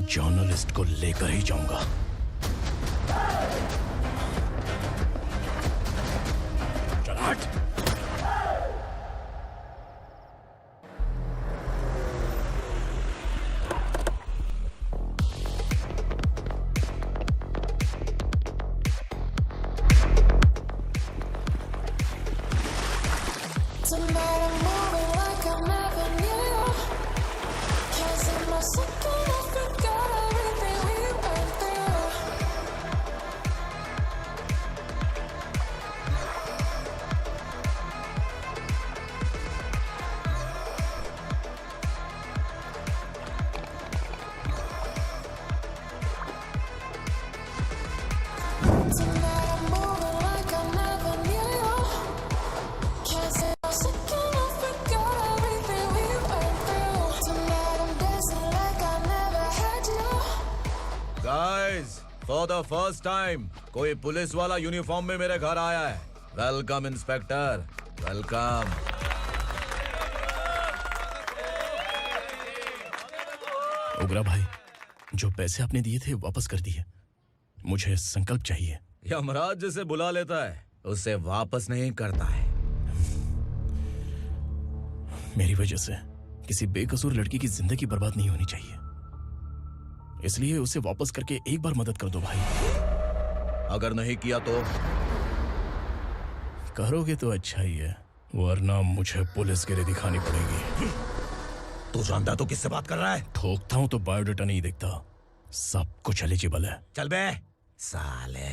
जर्नलिस्ट को लेकर ही जाऊंगा। चल हट। फॉर द फर्स्ट टाइम कोई पुलिस वाला यूनिफॉर्म में मेरे घर आया है। Welcome inspector, welcome. उगरा भाई, जो पैसे आपने दिए थे वापस कर दिए। मुझे संकल्प चाहिए। यमराज जिसे बुला लेता है उसे वापस नहीं करता है। मेरी वजह से किसी बेकसूर लड़की की जिंदगी बर्बाद नहीं होनी चाहिए, इसलिए उसे वापस करके एक बार मदद कर दो भाई। अगर नहीं किया तो? करोगे तो अच्छा ही है, वरना मुझे पुलिस गिरी दिखानी पड़ेगी। तू जानता तो किससे बात कर रहा है? ठोकता हूं तो बायोडाटा नहीं दिखता, सब कुछ एलिजिबल है। चल बे साले।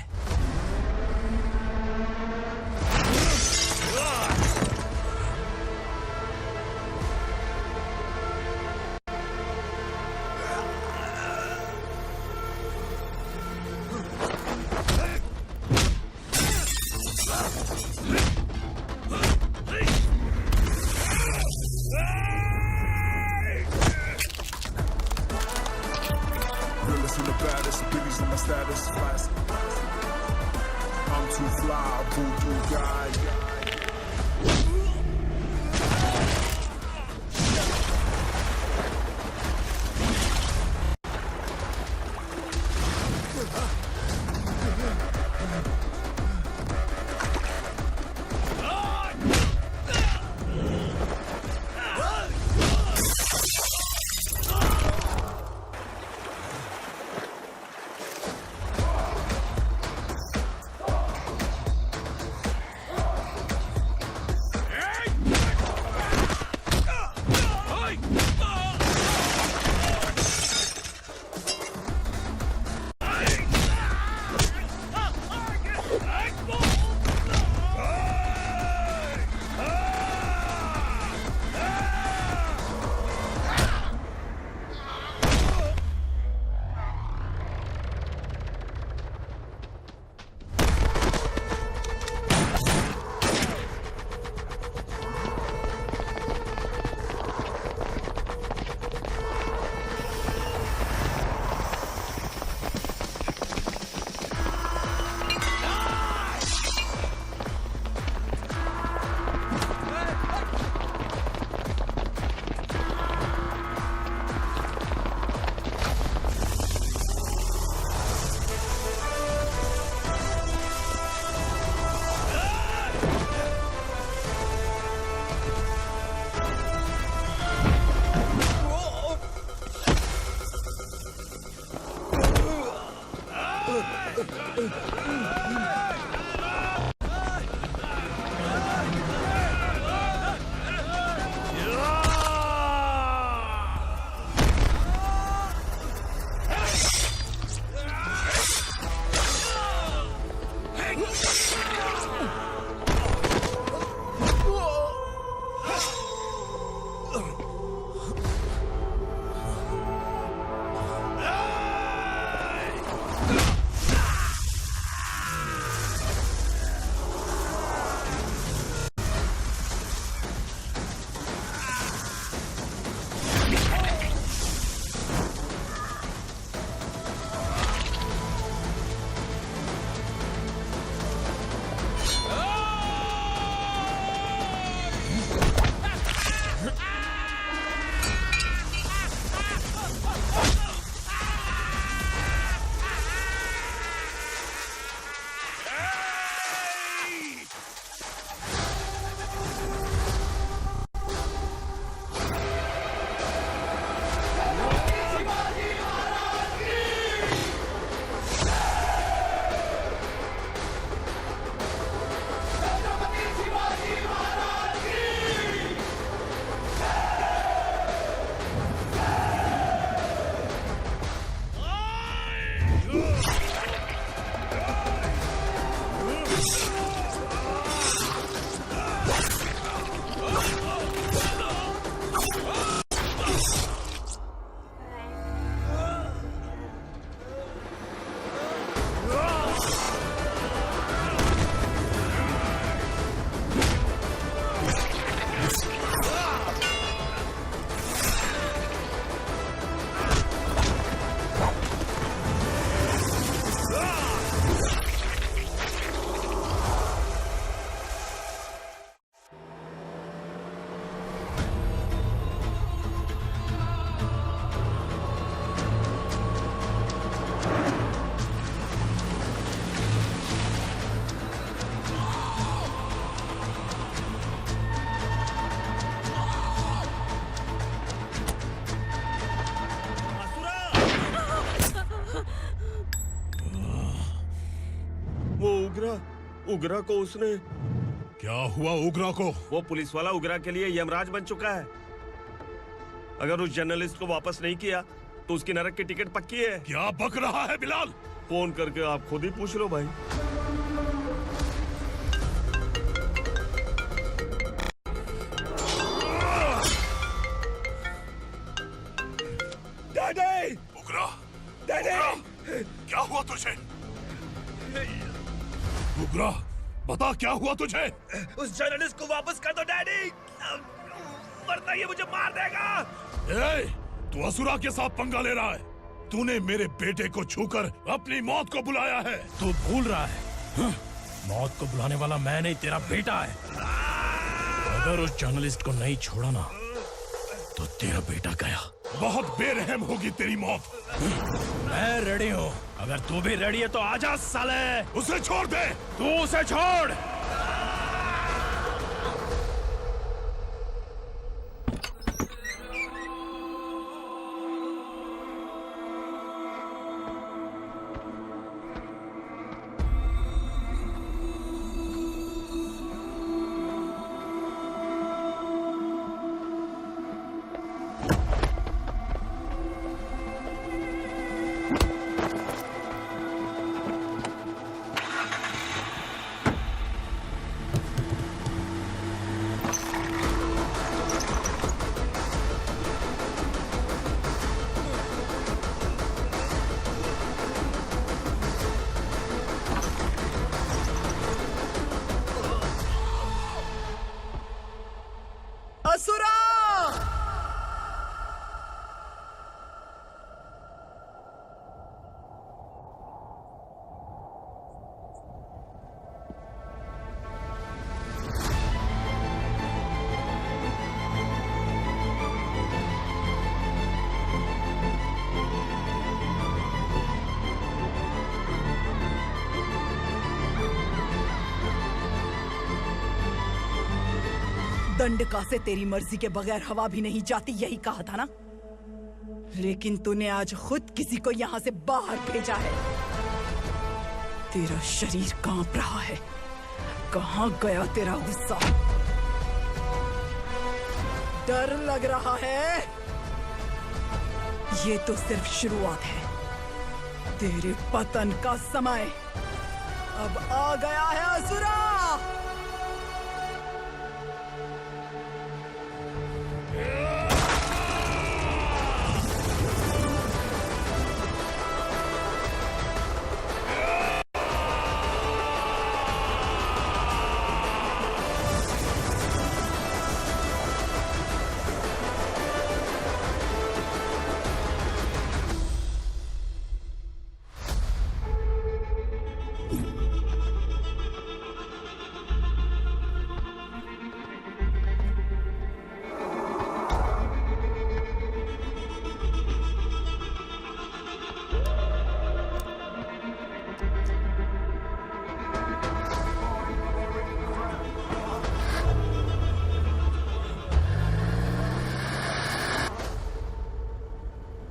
उगरा को उसने। क्या हुआ उगरा को? वो पुलिस वाला उगरा के लिए यमराज बन चुका है। अगर उस जर्नलिस्ट को वापस नहीं किया तो उसकी नरक की टिकट पक्की है। क्या बक रहा है बिलाल? फोन करके आप खुद ही पूछ लो भाई। डैडी! उगरा! डैडी! क्या हुआ तुझे? उगरा, बता क्या हुआ तुझे? उस जर्नलिस्ट को वापस कर दो डैडी, वरना ये मुझे मार देगा। ए, तू असुरा के साथ पंगा ले रहा है। तूने मेरे बेटे को छूकर अपनी मौत को बुलाया है। तू भूल रहा है, मौत को बुलाने वाला मैं नहीं, तेरा बेटा है। अगर उस जर्नलिस्ट को नहीं छोड़ा ना तो तेरा बेटा गया। बहुत बेरहम होगी तेरी मौत। मैं रेडी हूँ, अगर तू भी रेडी है तो आजा साले। उसे छोड़ दे। तू उसे छोड़। असुरा! दंडका से तेरी मर्जी के बगैर हवा भी नहीं जाती, यही कहा था ना? लेकिन तूने आज खुद किसी को यहाँ से बाहर भेजा है। तेरा शरीर कांप रहा है। कहाँ गया तेरा गुस्सा? डर लग रहा है? ये तो सिर्फ शुरुआत है। तेरे पतन का समय अब आ गया है असुरा।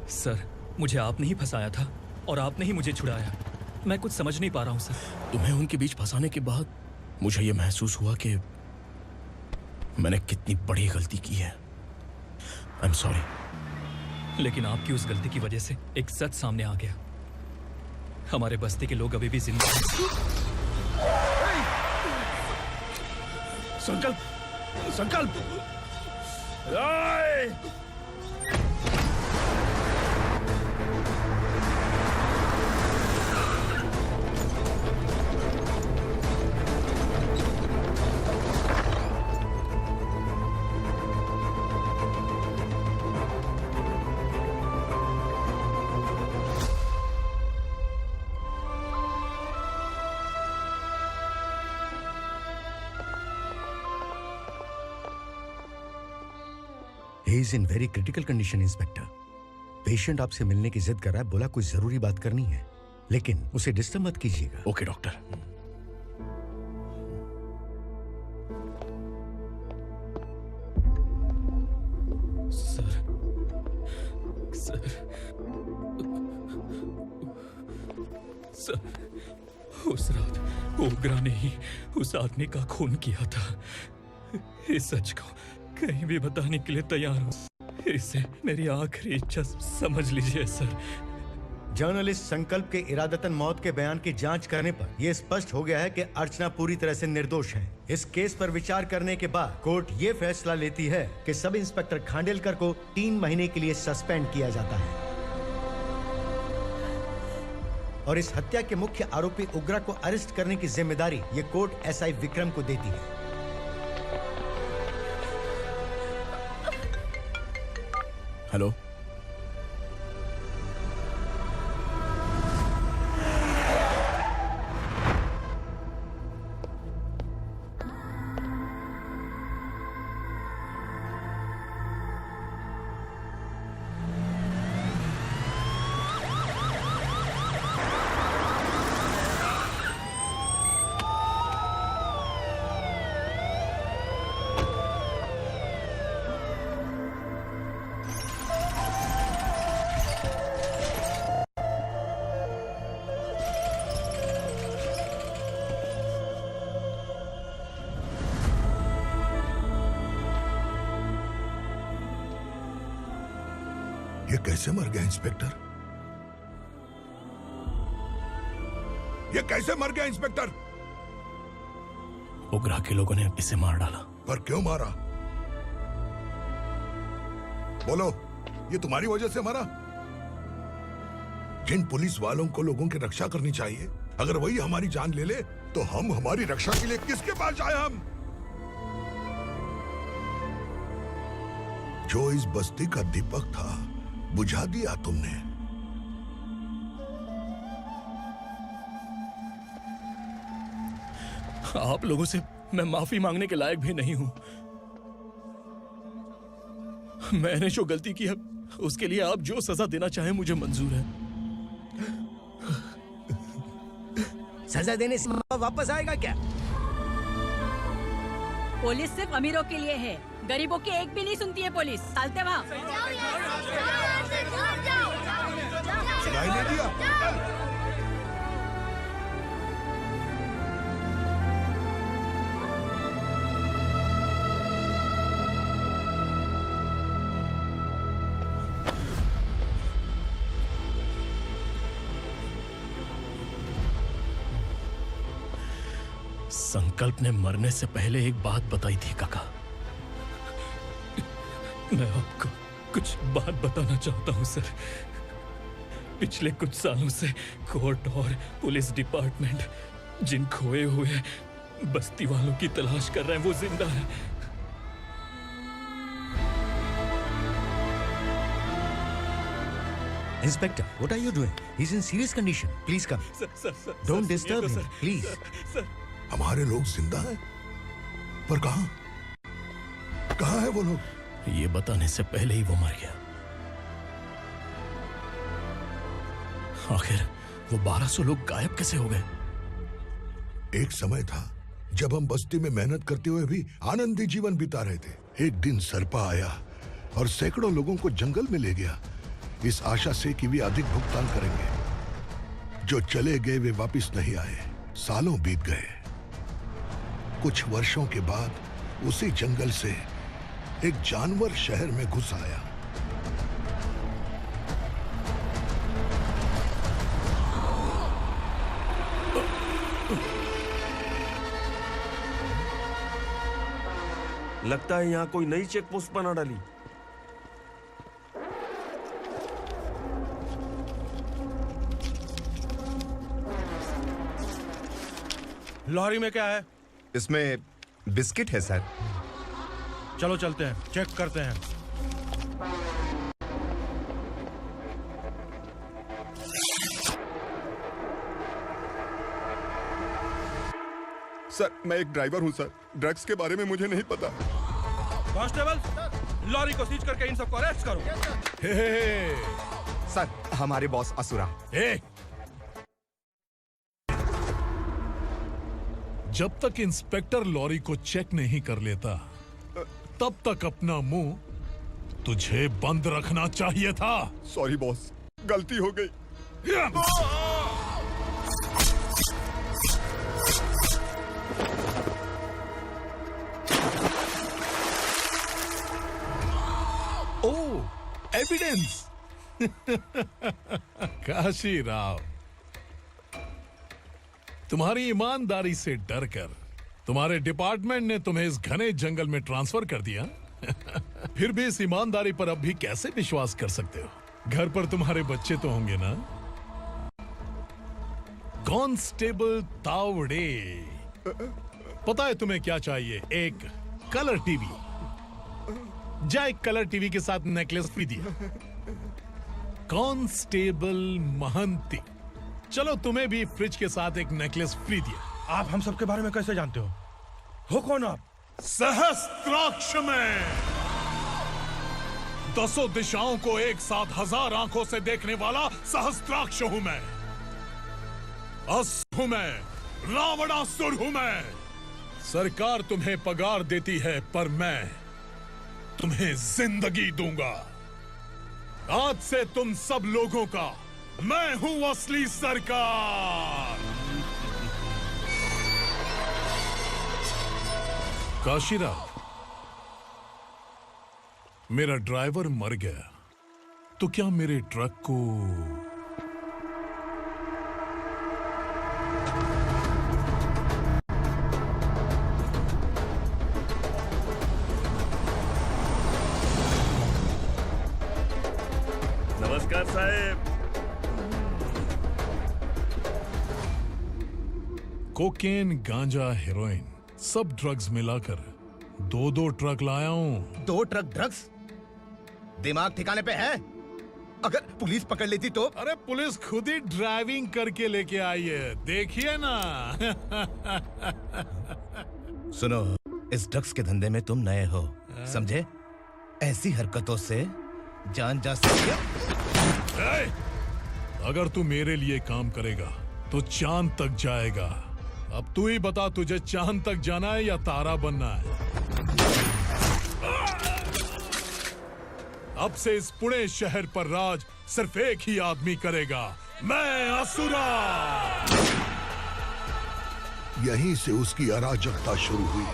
सर, मुझे आपने ही फंसाया था और आपने ही मुझे छुड़ाया। मैं कुछ समझ नहीं पा रहा हूँ सर। तुम्हें उनके बीच फंसाने के बाद मुझे ये महसूस हुआ कि मैंने कितनी बड़ी गलती की है। I am sorry. लेकिन आपकी उस गलती की वजह से एक सच सामने आ गया। हमारे बस्ती के लोग अभी भी जिंदा हैं। संकल्प, संकल्प। He is in very critical condition, inspector. Patient आपसे मिलने की जिद कर रहा है, बोला कुछ जरूरी बात करनी है, लेकिन उसे डिस्टर्ब मत कीजिएगा। Okay doctor. Sir, sir, sir, उस रात ओग्रा ने ही उस आदमी का खून किया था। इस सच को कहीं भी बताने के लिए तैयार हूँ। इसे मेरी आखिरी इच्छा समझ लीजिए सर। जर्नलिस्ट संकल्प के इरादतन मौत के बयान की जांच करने पर यह स्पष्ट हो गया है कि अर्चना पूरी तरह से निर्दोष है। इस केस पर विचार करने के बाद कोर्ट ये फैसला लेती है कि सब इंस्पेक्टर खांडेलकर को 3 महीने के लिए सस्पेंड किया जाता है और इस हत्या के मुख्य आरोपी उग्रा को अरेस्ट करने की जिम्मेदारी ये कोर्ट एसआई विक्रम को देती है। हेलो, ये कैसे मर गया इंस्पेक्टर? ये कैसे मर गया इंस्पेक्टर? उग्रा के लोगों ने इसे मार डाला। पर क्यों मारा? बोलो, ये तुम्हारी वजह से मरा? जिन पुलिस वालों को लोगों की रक्षा करनी चाहिए, अगर वही हमारी जान ले ले तो हम हमारी रक्षा के लिए किसके पास जाए? हम जो इस बस्ती का दीपक था बुझा दिया तुमने। आप लोगों से मैं माफी मांगने के लायक भी नहीं हूं। मैंने जो गलती की है उसके लिए आप जो सजा देना चाहें मुझे मंजूर है। सजा देने से वापस आएगा क्या? पुलिस सिर्फ अमीरों के लिए है, गरीबों की एक भी नहीं सुनती है पुलिस। चलते वहाँ। सुनाई नहीं दिया? संकल्प ने मरने से पहले एक बात बताई थी काका। मैं आपको कुछ बात बताना चाहता हूं सर। पिछले कुछ सालों से कोर्ट और पुलिस डिपार्टमेंट जिन खोए हुए बस्ती वालों की तलाश कर रहे हैं वो जिंदा है। Inspector, what are you doing? He's in serious condition. Please come. Don't disturb him, please. हमारे लोग जिंदा हैं? पर कहां? कहां है वो लोग? ये बताने से पहले ही वो मर गया। आखिर वो 1200 लोग गायब कैसे हो गए? एक समय था जब हम बस्ती में मेहनत करते हुए भी आनंदी जीवन बिता रहे थे। एक दिन सरपा आया और सैकड़ों लोगों को जंगल में ले गया, इस आशा से कि वे अधिक भुगतान करेंगे। जो चले गए वे वापस नहीं आए। सालों बीत गए। कुछ वर्षों के बाद उसी जंगल से एक जानवर शहर में घुस आया। लगता है यहाँ कोई नई चेक पोस्ट बना डाली। लॉरी में क्या है? इसमें बिस्किट है सर। चलो चलते हैं, चेक करते हैं। सर, मैं एक ड्राइवर हूं सर। ड्रग्स के बारे में मुझे नहीं पता। कांस्टेबल, लॉरी को सीज करके इन सबको अरेस्ट करो। सर, हमारे बॉस असुरा। जब तक इंस्पेक्टर लॉरी को चेक नहीं कर लेता तब तक अपना मुंह तुझे बंद रखना चाहिए था। सॉरी बॉस, गलती हो गई। एविडेंस। काशी राव, तुम्हारी ईमानदारी से डरकर तुम्हारे डिपार्टमेंट ने तुम्हें इस घने जंगल में ट्रांसफर कर दिया। फिर भी इस ईमानदारी पर अब भी कैसे विश्वास कर सकते हो? घर पर तुम्हारे बच्चे तो होंगे ना? कांस्टेबल तावड़े, पता है तुम्हें क्या चाहिए? एक कलर टीवी। जा एक कलर टीवी के साथ नेकलेस भी दिया। कांस्टेबल महंती, चलो तुम्हें भी फ्रिज के साथ एक नेकलेस फ्री दिया। आप हम सबके बारे में कैसे जानते हो कौन आप? सहस्त्राक्ष में 10 दिशाओं को एक साथ 1000 आंखों से देखने वाला सहस्त्राक्ष हूं मैं। असुर हूं मैं, रावणासुर हूं मैं। सरकार तुम्हें पगार देती है पर मैं तुम्हें जिंदगी दूंगा। आज से तुम सब लोगों का मैं हूं असली सरकार। काशीराव, मेरा ड्राइवर मर गया तो क्या मेरे ट्रक को नमस्कार साहब। कोकेन, गांजा, हेरोइन सब ड्रग्स मिलाकर 2 ट्रक लाया हूँ। 2 ट्रक ड्रग्स? दिमाग ठिकाने पे है? अगर पुलिस पकड़ लेती तो? अरे पुलिस खुद ही ड्राइविंग करके लेके आई है, देखिए ना। सुनो, इस ड्रग्स के धंधे में तुम नए हो, समझे? ऐसी हरकतों से जान जा सकती है। अगर तू मेरे लिए काम करेगा तो चांद तक जाएगा। अब तू ही बता, तुझे चांद तक जाना है या तारा बनना है? अब से इस पुणे शहर पर राज सिर्फ एक ही आदमी करेगा, मैं असुरा। यहीं से उसकी अराजकता शुरू हुई।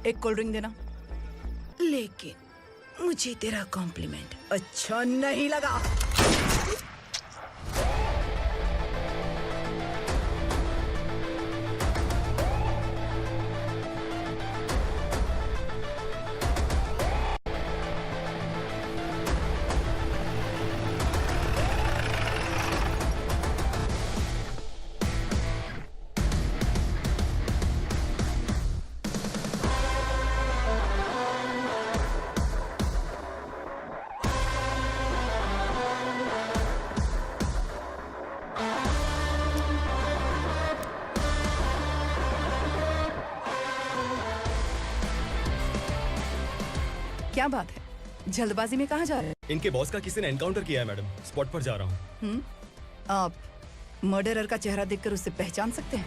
एक कोल्ड ड्रिंक देना। लेकिन मुझे तेरा कॉम्प्लीमेंट अच्छा नहीं लगा। क्या बात है, जल्दबाजी में कहाँ जा रहे हैं? इनके बॉस का किसी ने एनकाउंटर किया है मैडम, स्पॉट पर जा रहा हूँ। आप मर्डरर का चेहरा देखकर उससे पहचान सकते हैं?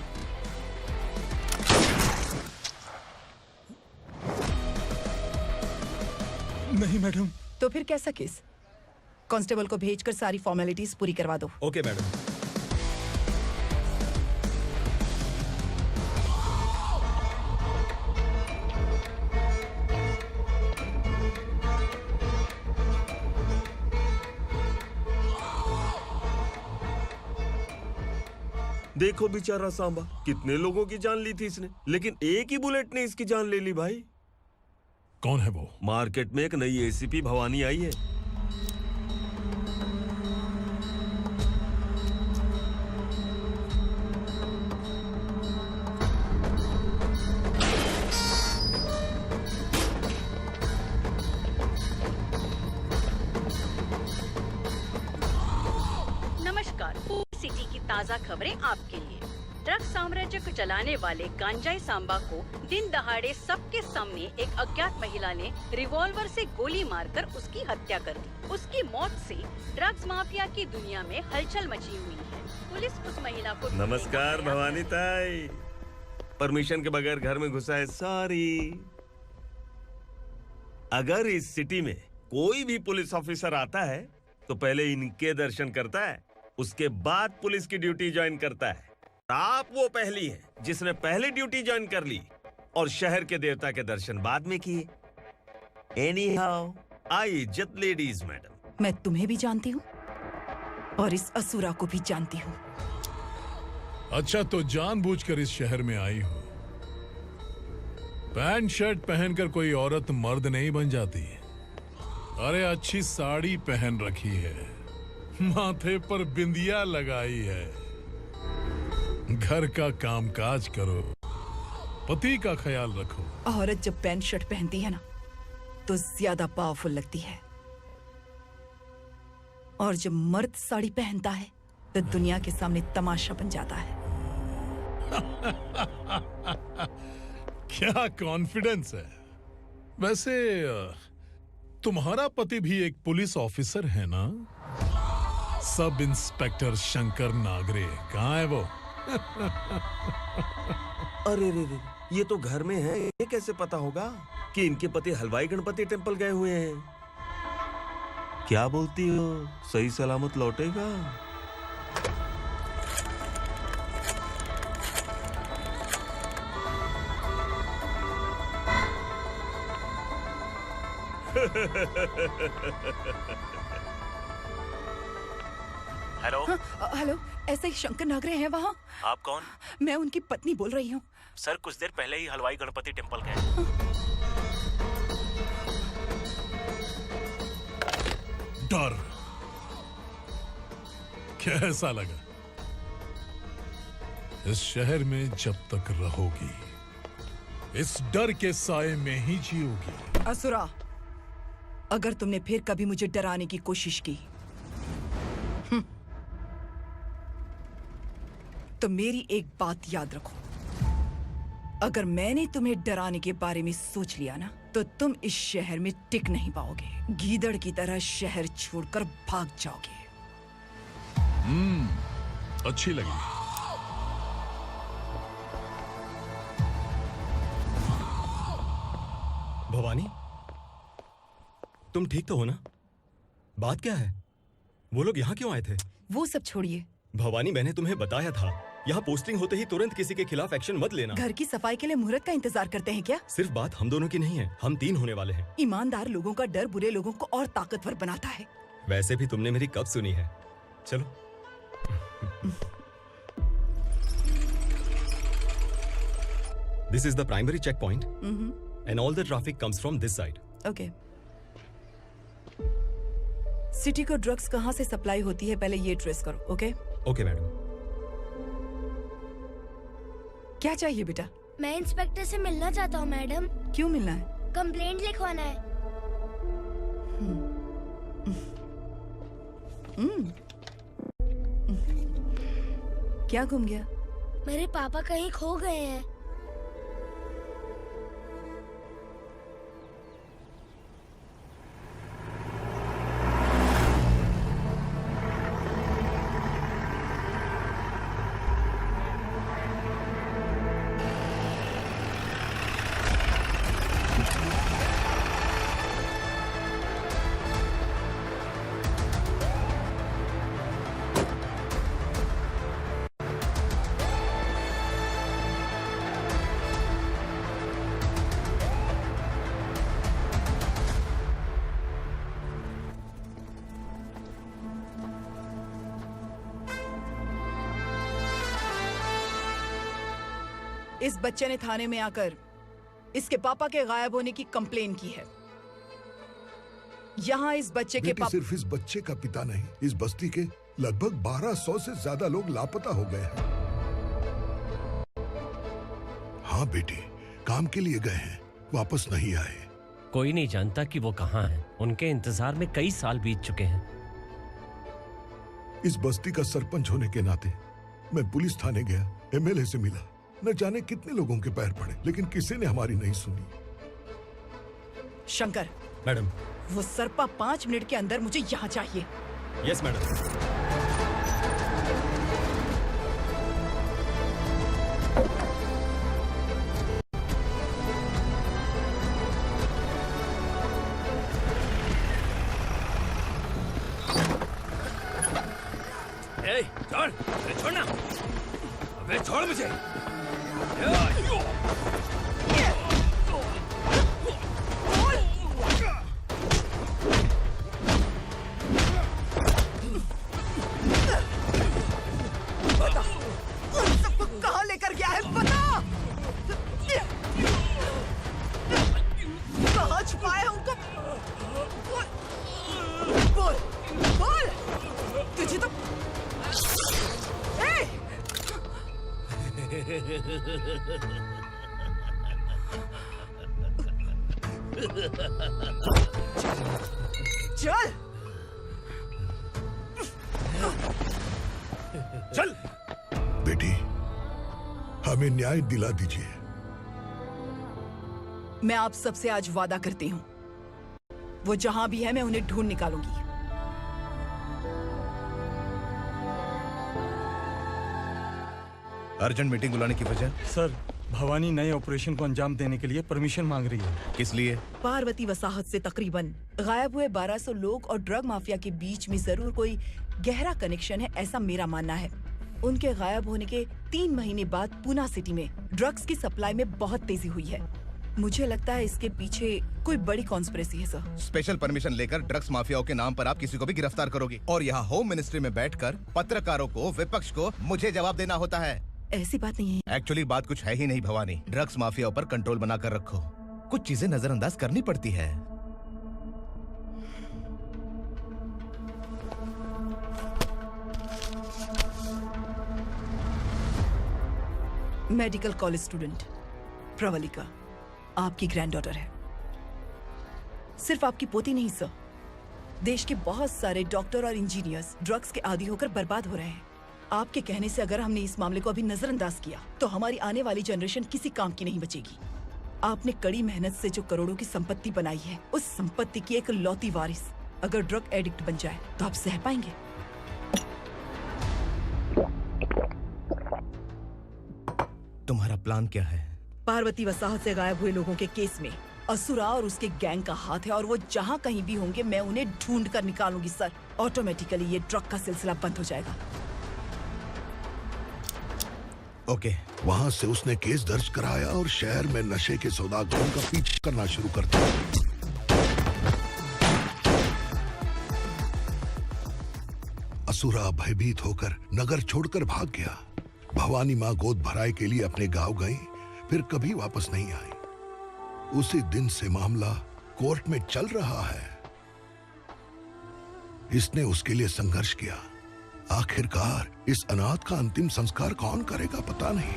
नहीं मैडम। तो फिर कैसा केस? कांस्टेबल को भेजकर सारी फॉर्मेलिटीज पूरी करवा दो। Okay madam. देखो बेचारा सांबा, कितने लोगों की जान ली थी इसने, लेकिन एक ही बुलेट ने इसकी जान ले ली भाई। कौन है वो? मार्केट में एक नई एसीपी भवानी आई है। नमस्कार, सिटी की ताज़ा खबरें आपके लिए। ड्रग्स साम्राज्य को चलाने वाले गांजाई सांबा को दिन दहाड़े सबके सामने एक अज्ञात महिला ने रिवॉल्वर से गोली मारकर उसकी हत्या कर दी। उसकी मौत से ड्रग्स माफिया की दुनिया में हलचल मची हुई है। पुलिस उस महिला को नमस्कार भवानी ताई। परमिशन के बगैर घर में घुसा है, सॉरी। अगर इस सिटी में कोई भी पुलिस ऑफिसर आता है तो पहले इनके दर्शन करता है, उसके बाद पुलिस की ड्यूटी ज्वाइन करता है। आप वो पहली हैं जिसने पहले ड्यूटी ज्वाइन कर ली और शहर के देवता के दर्शन बाद में किए। एनीहाउ, आई इज्जत लेडीज मैडम। मैं तुम्हें भी जानती हूँ और इस असुरा को भी जानती हूँ। अच्छा, तो जानबूझकर इस शहर में आई हो। पैंट शर्ट पहनकर कोई औरत मर्द नहीं बन जाती। अरे अच्छी साड़ी पहन रखी है, माथे पर बिंदिया लगाई है, घर का कामकाज करो, पति का ख्याल रखो। औरत जब पैंट शर्ट पहनती है ना तो ज्यादा पावरफुल लगती है, और जब मर्द साड़ी पहनता है तो दुनिया के सामने तमाशा बन जाता है। क्या कॉन्फिडेंस है। वैसे तुम्हारा पति भी एक पुलिस ऑफिसर है ना? सब इंस्पेक्टर शंकर नागरे, कहाँ है वो? अरे रे रे, ये तो घर में है, ये कैसे पता होगा कि इनके पति हलवाई गणपति टेम्पल गए हुए हैं? क्या बोलती हो, सही सलामत लौटेगा? हेलो। हेलो, ऐसे ही शंकर नागरे हैं वहाँ? आप कौन? मैं उनकी पत्नी बोल रही हूँ। सर, कुछ देर पहले ही हलवाई गणपति टेम्पल गए। डर कैसा लगा? इस शहर में जब तक रहोगी इस डर के साए में ही जियोगी। असुरा, अगर तुमने फिर कभी मुझे डराने की कोशिश की तो मेरी एक बात याद रखो, अगर मैंने तुम्हें डराने के बारे में सोच लिया ना तो तुम इस शहर में टिक नहीं पाओगे। गीदड़ की तरह शहर छोड़कर भाग जाओगे। अच्छी लगी। भवानी, तुम ठीक तो हो ना? बात क्या है? वो लोग यहाँ क्यों आए थे? वो सब छोड़िए। भवानी, मैंने तुम्हें बताया था, यहाँ पोस्टिंग होते ही तुरंत किसी के खिलाफ एक्शन मत लेना। घर की सफाई के लिए मुहूर्त का इंतजार करते हैं क्या? सिर्फ बात हम दोनों की नहीं है, हम 3 होने वाले हैं। ईमानदार लोगों का डर बुरे लोगों को और ताकतवर बनाता है। वैसे भी तुमने मेरी कब सुनी है? चलो। This is the primary checkpoint, and all the traffic comes from this side. Okay. City को ड्रग्स कहाँ से सप्लाई होती है पहले ये ट्रेस करो, ओके? Okay madam. क्या चाहिए बेटा? मैं इंस्पेक्टर से मिलना चाहता हूँ मैडम। क्यों मिलना है? कंप्लेंट लिखवाना है। क्या घूम गया? मेरे पापा कहीं खो गए हैं। इस बच्चे ने थाने में आकर इसके पापा के गायब होने की कंप्लेन की है। यहाँ इस बच्चे के पापा सिर्फ इस बच्चे का पिता नहीं, इस बस्ती के लगभग 1200 से ज्यादा लोग लापता हो गए हैं। हाँ बेटी, काम के लिए गए हैं, वापस नहीं आए। कोई नहीं जानता कि वो कहाँ हैं। उनके इंतजार में कई साल बीत चुके हैं। इस बस्ती का सरपंच होने के नाते मैं पुलिस थाने गया, एमएलए से मिला, न जाने कितने लोगों के पैर पड़े, लेकिन किसी ने हमारी नहीं सुनी। शंकर। मैडम। वो सरपा 5 मिनट के अंदर मुझे यहाँ चाहिए। Yes madam. छोड़, अरे छोड़ना, अबे छोड़ मुझे। बता, उन सबको कहाँ लेकर गया है बता। कहाँ छुपाए हैं उनको? बोल, बोल, तुझे तो चल चल बेटी, हमें न्याय दिला दीजिए। मैं आप सबसे आज वादा करती हूँ, वो जहां भी है मैं उन्हें ढूंढ निकालूंगी। अर्जेंट मीटिंग बुलाने की वजह? सर, भवानी नए ऑपरेशन को अंजाम देने के लिए परमिशन मांग रही है। किस लिए? पार्वती वसाहत से तकरीबन गायब हुए 1200 लोग और ड्रग माफिया के बीच में जरूर कोई गहरा कनेक्शन है, ऐसा मेरा मानना है। उनके गायब होने के 3 महीने बाद पूना सिटी में ड्रग्स की सप्लाई में बहुत तेजी हुई है। मुझे लगता है इसके पीछे कोई बड़ी कॉन्स्पिरेसी है सर। स्पेशल परमिशन लेकर ड्रग्स माफियाओं के नाम पर आप किसी को भी गिरफ्तार करोगे और यहाँ होम मिनिस्ट्री में बैठकर पत्रकारों को, विपक्ष को मुझे जवाब देना होता है। ऐसी बात नहीं है। एक्चुअली बात कुछ है ही नहीं भवानी। ड्रग्स माफियाओं पर कंट्रोल बनाकर रखो। कुछ चीजें नजरअंदाज करनी पड़ती है। मेडिकल कॉलेज स्टूडेंट प्रवलिका आपकी ग्रैंडडॉटर है। सिर्फ आपकी पोती नहीं सर, देश के बहुत सारे डॉक्टर और इंजीनियर्स ड्रग्स के आदी होकर बर्बाद हो रहे हैं। आपके कहने से अगर हमने इस मामले को अभी नजरअंदाज किया तो हमारी आने वाली जनरेशन किसी काम की नहीं बचेगी। आपने कड़ी मेहनत से जो करोड़ों की संपत्ति बनाई है, उस संपत्ति की एक लौती वारिस अगर ड्रग एडिक्ट बन जाए तो आप सह पाएंगे? तुम्हारा प्लान क्या है? पार्वती वसाहत से गायब हुए लोगों के केस में असुरा और उसके गैंग का हाथ है और वो जहाँ कहीं भी होंगे मैं उन्हें ढूंढ कर निकालूंगी सर। ऑटोमेटिकली ये ड्रग का सिलसिला बंद हो जाएगा। ओके। वहाँ से उसने केस दर्ज कराया और शहर में नशे के सौदागरों का पीछा करना शुरू कर दिया। असुरा भयभीत होकर नगर छोड़कर भाग गया। भवानी माँ गोद भराई के लिए अपने गांव गई, फिर कभी वापस नहीं आई। उसी दिन से मामला कोर्ट में चल रहा है। इसने उसके लिए संघर्ष किया। आखिरकार इस अनाथ का अंतिम संस्कार कौन करेगा पता नहीं।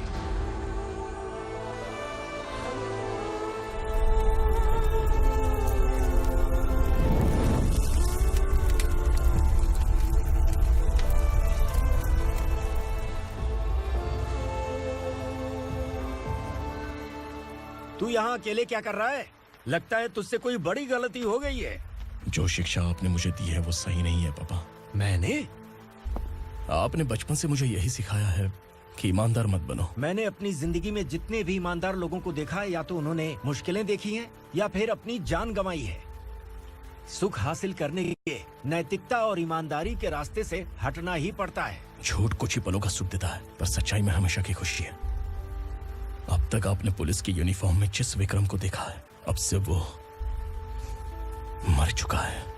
तू यहाँ अकेले क्या कर रहा है? लगता है तुझसे कोई बड़ी गलती हो गई है। जो शिक्षा आपने मुझे दी है वो सही नहीं है पापा। मैंने? आपने बचपन से मुझे यही सिखाया है कि ईमानदार मत बनो। मैंने अपनी जिंदगी में जितने भी ईमानदार लोगों को देखा है, या तो उन्होंने मुश्किलें देखी हैं या फिर अपनी जान गंवाई है। सुख हासिल करने के लिए नैतिकता और ईमानदारी के रास्ते से हटना ही पड़ता है। झूठ कुछ ही पलों का सुख देता है, पर सच्चाई में हमेशा की खुशी है। अब तक आपने पुलिस की यूनिफॉर्म में जिस विक्रम को देखा है, अब से वो मर चुका है।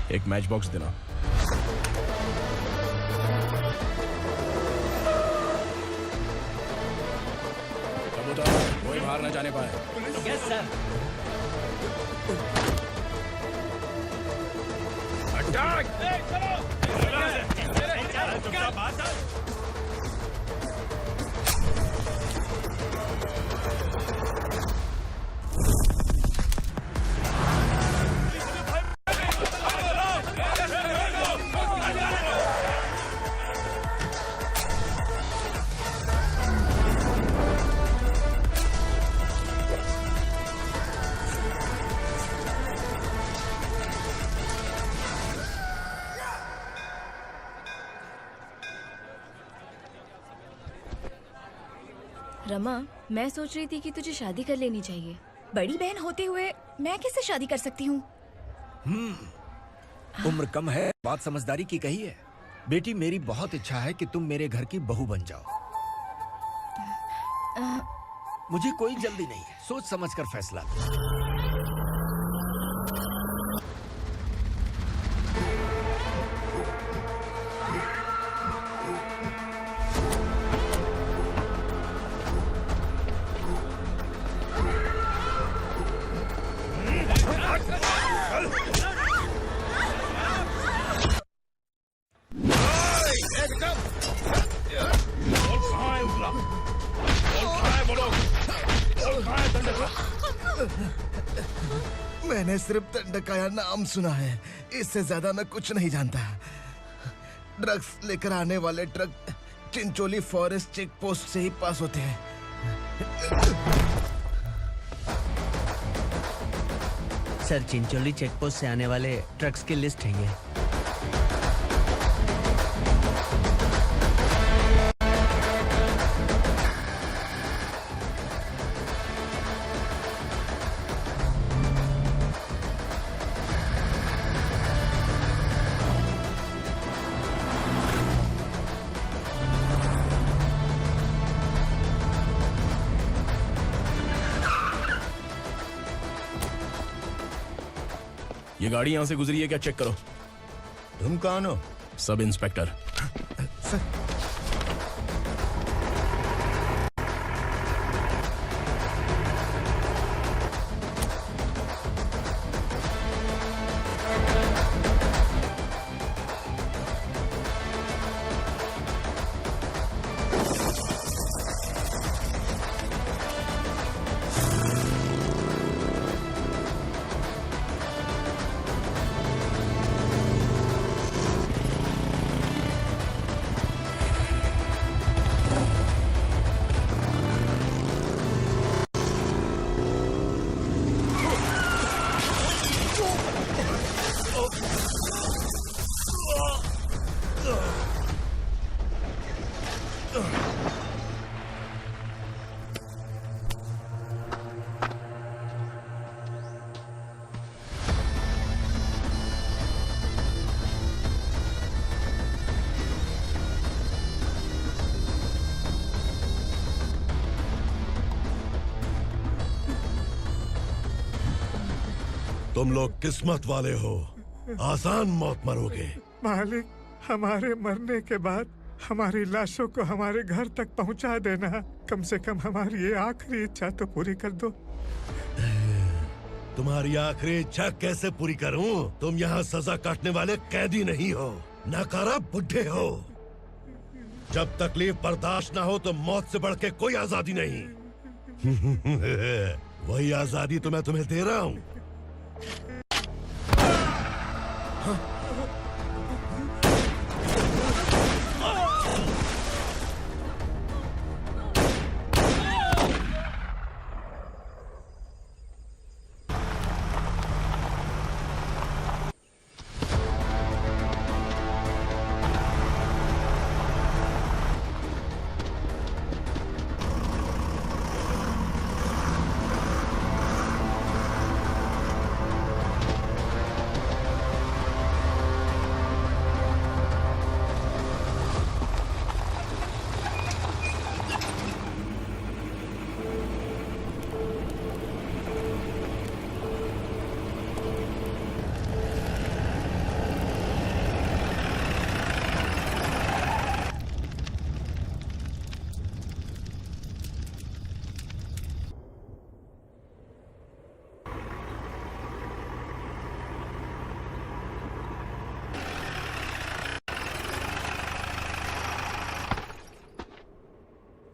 एक मैच बॉक्स देना। कोई बाहर न जाने पाए। Yes sir. अटैक! रमा, मैं सोच रही थी कि तुझे शादी कर लेनी चाहिए। बड़ी बहन होते हुए मैं कैसे शादी कर सकती हूँ? उम्र कम है, बात समझदारी की कही है। बेटी, मेरी बहुत इच्छा है कि तुम मेरे घर की बहू बन जाओ। मुझे कोई जल्दी नहीं है, सोच समझ कर फैसला लो। मैंने सिर्फ दंडकाया नाम सुना है, इससे ज्यादा मैं कुछ नहीं जानता। ड्रग्स लेकर आने वाले truck Chincholi forest check post से ही पास होते हैं। सर, चिंचोली चेक पोस्ट से आने वाले ट्रक्स की लिस्ट है ये। ये गाड़ी यहाँ से गुजरी है क्या, चेक करो। तुम कौन हो? Sub inspector. तुम लोग किस्मत वाले हो, आसान मौत मरोगे। मालिक, हमारे मरने के बाद हमारी लाशों को हमारे घर तक पहुंचा देना। कम से कम हमारी ये आखिरी इच्छा तो पूरी कर दो। तुम्हारी आखिरी इच्छा कैसे पूरी करूं? तुम यहाँ सजा काटने वाले कैदी नहीं हो, नकारा बुढ़े हो। जब तकलीफ बर्दाश्त ना हो तो मौत से बढ़ के कोई आजादी नहीं। वही आजादी तो मैं तुम्हें दे रहा हूँ।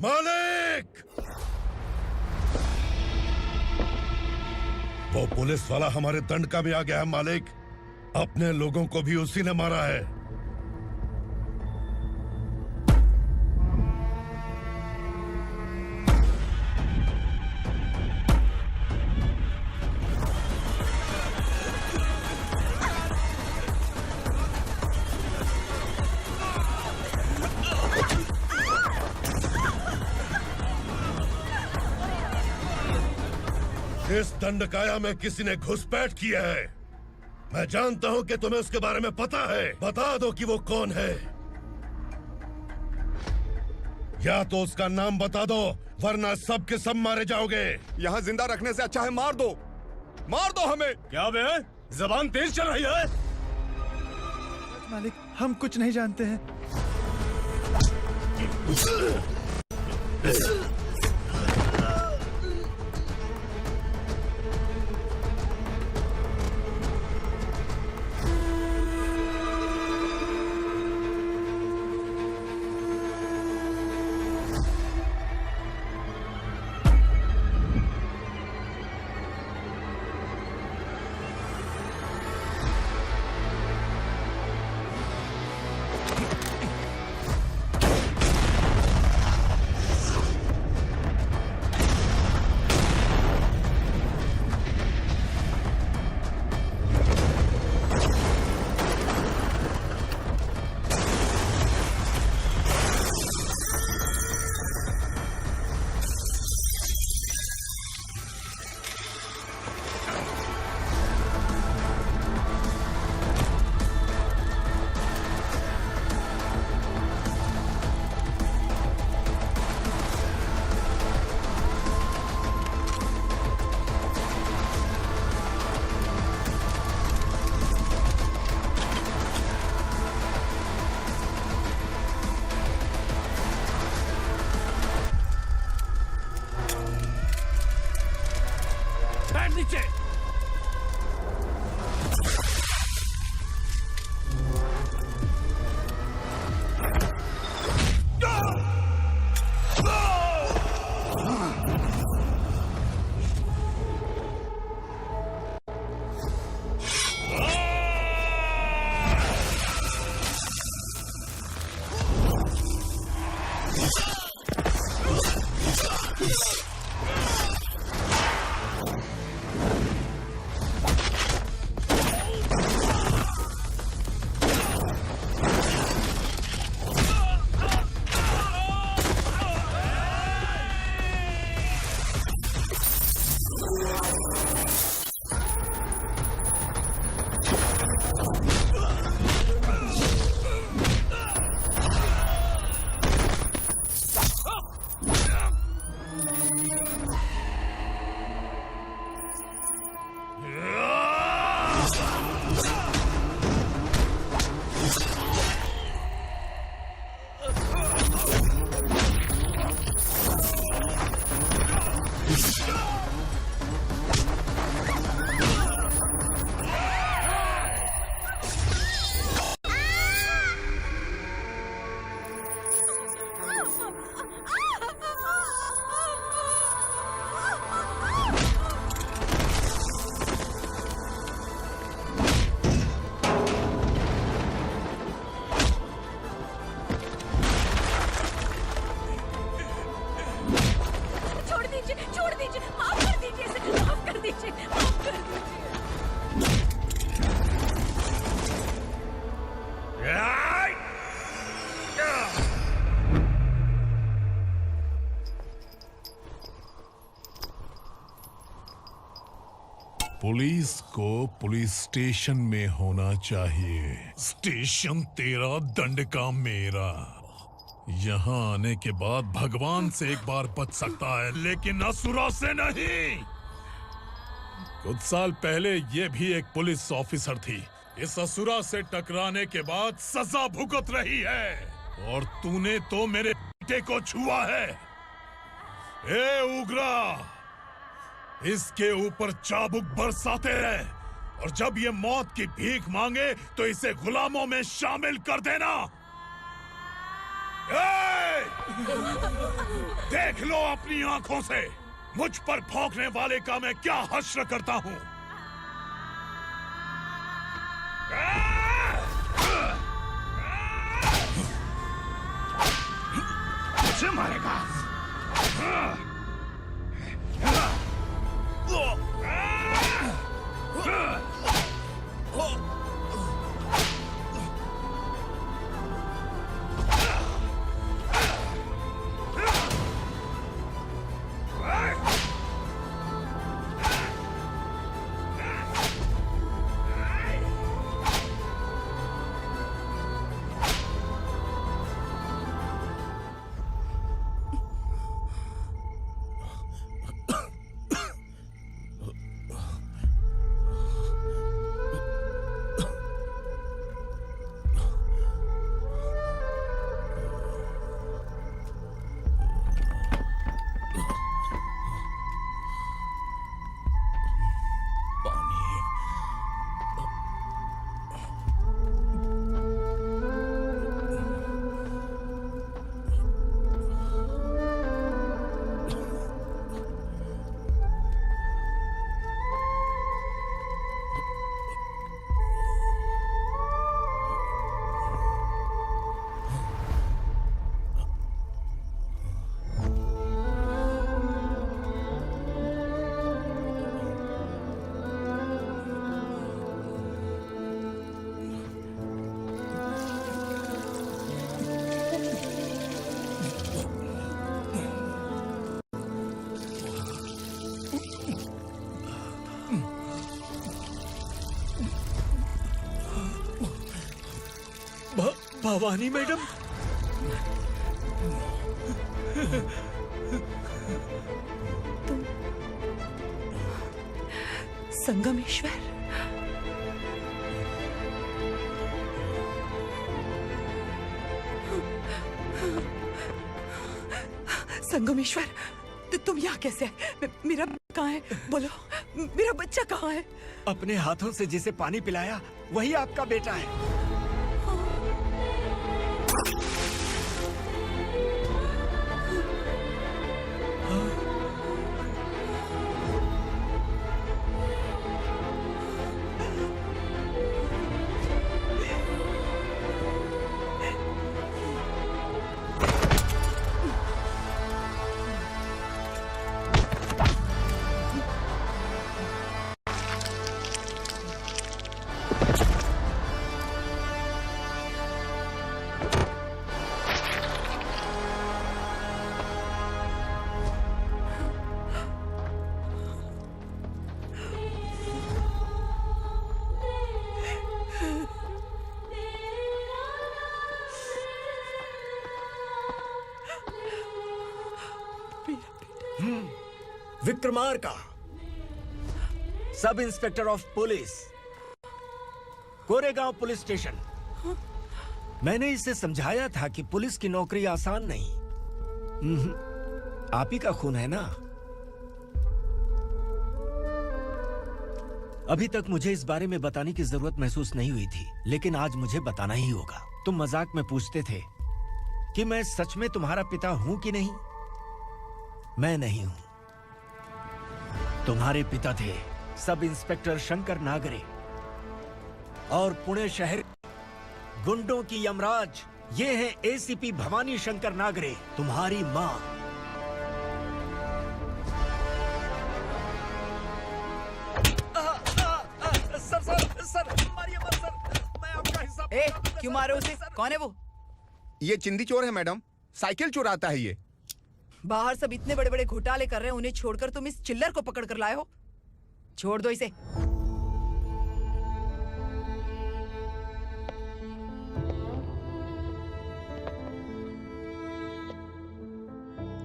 मालिक! वो पुलिस वाला हमारे दंडका में आ गया है मालिक। अपने लोगों को भी उसी ने मारा है। इस दंडकाया में किसी ने घुसपैठ किया है। मैं जानता हूं कि तुम्हें उसके बारे में पता है। बता दो कि वो कौन है, या तो उसका नाम बता दो, वरना सब के सब मारे जाओगे। यहाँ जिंदा रखने से अच्छा है मार दो हमें। क्या बे? जबान तेज चल रही है। मालिक, हम कुछ नहीं जानते हैं। पुलिस को पुलिस स्टेशन में होना चाहिए। स्टेशन तेरा, दंड का मेरा। यहाँ आने के बाद भगवान से एक बार बच सकता है, लेकिन असुरा से नहीं। कुछ साल पहले ये भी एक पुलिस ऑफिसर थी। इस असुरा से टकराने के बाद सजा भुगत रही है, और तूने तो मेरे बेटे को छुआ है। ए उग्रा, इसके ऊपर चाबुक बरसाते रहे, और जब ये मौत की भीख मांगे तो इसे गुलामों में शामिल कर देना। देख लो अपनी आंखों से मुझ पर भौंकने वाले का मैं क्या हश्र करता हूं। मुझे मारेगा। भवानी मैडम। संगमेश्वर, संगमेश्वर, तुम यहाँ कैसे आए? मेरा कहाँ है? बोलो, मेरा बच्चा कहाँ है? अपने हाथों से जिसे पानी पिलाया वही आपका बेटा है। Vikramarka, sub inspector of police, Koregaon police station. मैंने इसे समझाया था कि पुलिस की नौकरी आसान नहीं। आप ही का खून है ना। अभी तक मुझे इस बारे में बताने की जरूरत महसूस नहीं हुई थी, लेकिन आज मुझे बताना ही होगा। तुम मजाक में पूछते थे कि मैं सच में तुम्हारा पिता हूं कि नहीं। मैं नहीं हूं। तुम्हारे पिता थे सब इंस्पेक्टर शंकर नागरे, और पुणे शहर गुंडों की यमराज ये है एसीपी भवानी शंकर नागरे, तुम्हारी मां। सर, मारिए मत सर, मैं आपका हिस्सा। क्यों मारे उसे? कौन है वो? ये चिंदी चोर है मैडम, साइकिल चुराता है ये। बाहर सब इतने बड़े बड़े घोटाले कर रहे हैं, उन्हें छोड़कर तुम इस चिल्लर को पकड़ कर लाए हो। छोड़ दो इसे।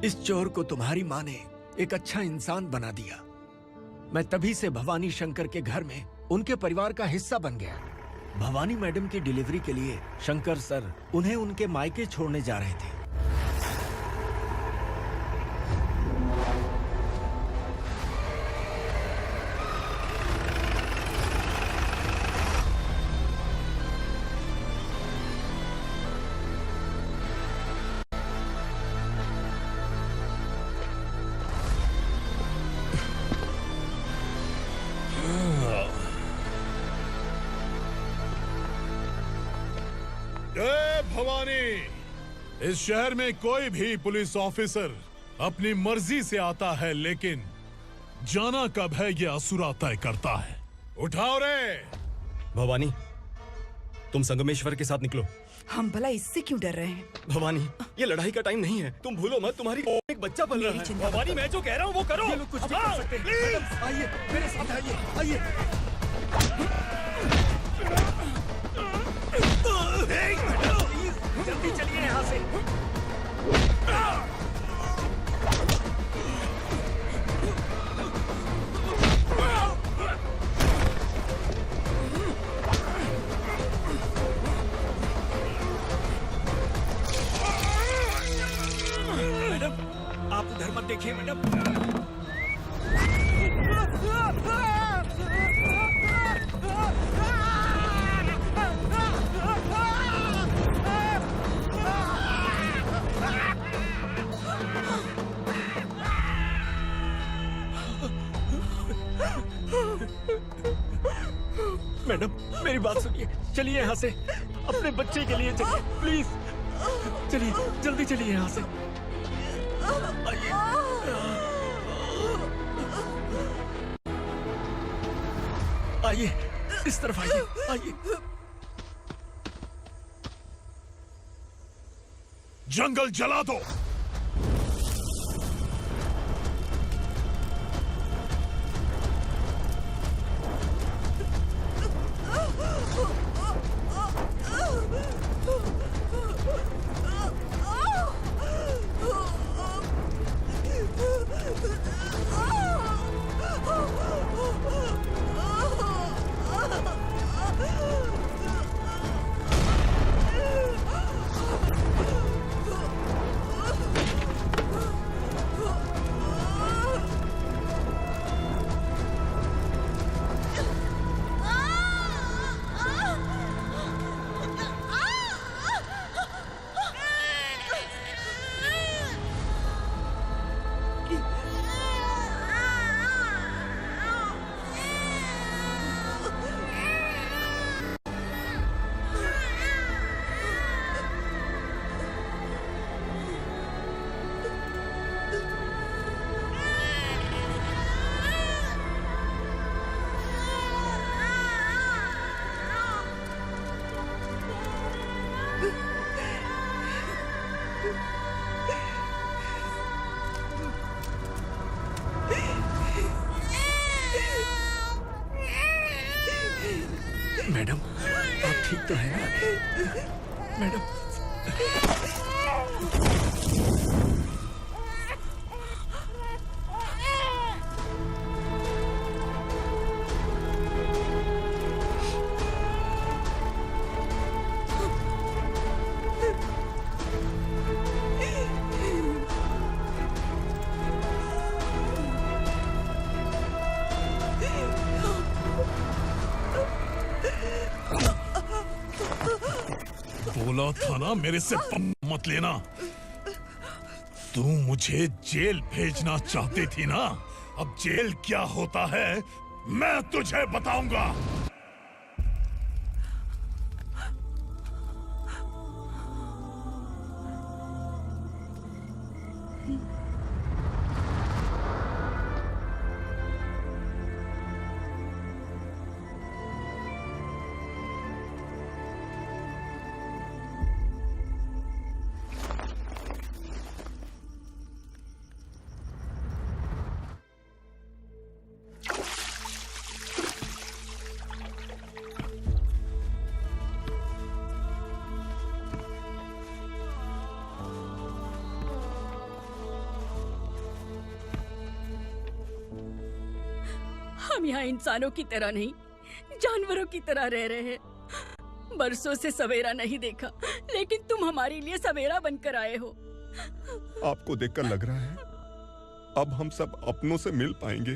इस चोर को तुम्हारी माँ ने एक अच्छा इंसान बना दिया। मैं तभी से भवानी शंकर के घर में उनके परिवार का हिस्सा बन गया। भवानी मैडम की डिलीवरी के लिए शंकर सर उन्हें उनके मायके छोड़ने जा रहे थे। भवानी, इस शहर में कोई भी पुलिस ऑफिसर अपनी मर्जी से आता है, लेकिन जाना कब है ये असुरा तय करता है। उठाओ रे। भवानी, तुम संगमेश्वर के साथ निकलो। हम भला इससे क्यों डर रहे हैं? भवानी, ये लड़ाई का टाइम नहीं है। तुम भूलो मत, तुम्हारी एक बच्चा पल रहा है। भवानी, मैं जो कह रहा हूँ वो करो। ये लोग कुछ भी कर सकते हैं। आइए मेरे साथ, आइए। जल्दी चलिए यहाँ से। मैडम, आप उधर मत देखिए मैडम। मैडम, मेरी बात सुनिए। चलिए यहाँ से, अपने बच्चे के लिए चलिए, प्लीज। चलिए, जल्दी चलिए यहाँ से। आइए। आइए, इस तरफ आइए, आइए। जंगल जला दो। मैडम आप ठीक तो है ना? मैडम बोला था ना मेरे से मत लेना। तू मुझे जेल भेजना चाहती थी ना? अब जेल क्या होता है मैं तुझे बताऊंगा। हम यहाँ इंसानों की तरह नहीं, जानवरों की तरह रह रहे हैं। बरसों से सवेरा नहीं देखा, लेकिन तुम हमारे लिए सवेरा बनकर आए हो। आपको देखकर लग रहा है अब हम सब अपनों से मिल पाएंगे।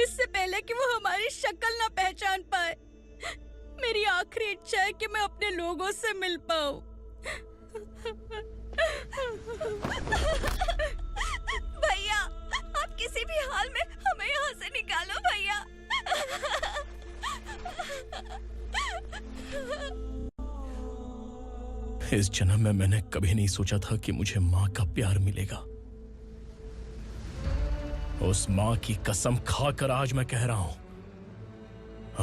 इससे पहले कि वो हमारी शक्ल ना पहचान पाए, मेरी आखिरी इच्छा है कि मैं अपने लोगों से मिल पाऊं। भैया, आप किसी भी हाल में हमें यहाँ से निकालो भैया। इस जन्म में मैंने कभी नहीं सोचा था कि मुझे माँ का प्यार मिलेगा। उस माँ की कसम खाकर आज मैं कह रहा हूं,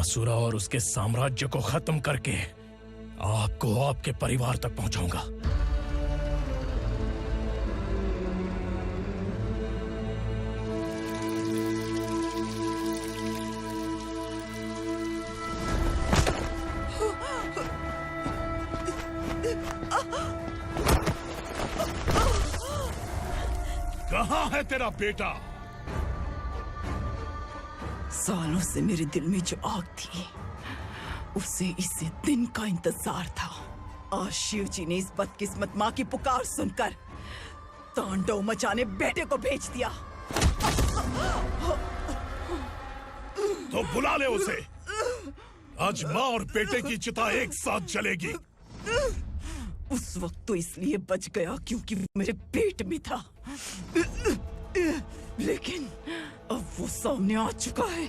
असुरा और उसके साम्राज्य को खत्म करके आपको आपके परिवार तक पहुंचाऊंगा। कहाँ है तेरा बेटा? सालों से मेरे दिल में जो आग थी, उसे इसी दिन का इंतजार था। आज शिव जी ने इस बदकिस्मत माँ की पुकार सुनकर तांडव मचाने बेटे को भेज दिया। तो बुला ले उसे। आज माँ और बेटे की चिता एक साथ जलेगी। उस वक्त तो इसलिए बच गया क्योंकि वो मेरे पेट में था, लेकिन अब वो सामने आ चुका है।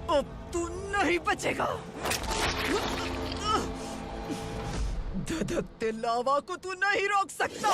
अब तू नहीं बचेगा। धधकते लावा को तू नहीं रोक सकता।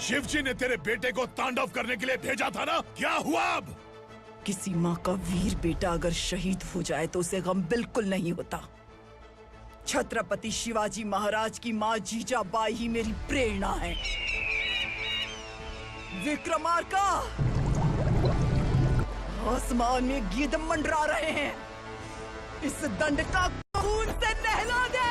शिवजी ने तेरे बेटे को तांडव करने के लिए भेजा था ना, क्या हुआ अब? किसी माँ का वीर बेटा अगर शहीद हो जाए तो उसे गम बिल्कुल नहीं होता। छत्रपति शिवाजी महाराज की माँ जीजाबाई ही मेरी प्रेरणा है। विक्रमार्का, आसमान में गीत मंडरा रहे हैं। इस दंड का खून से नहला दे।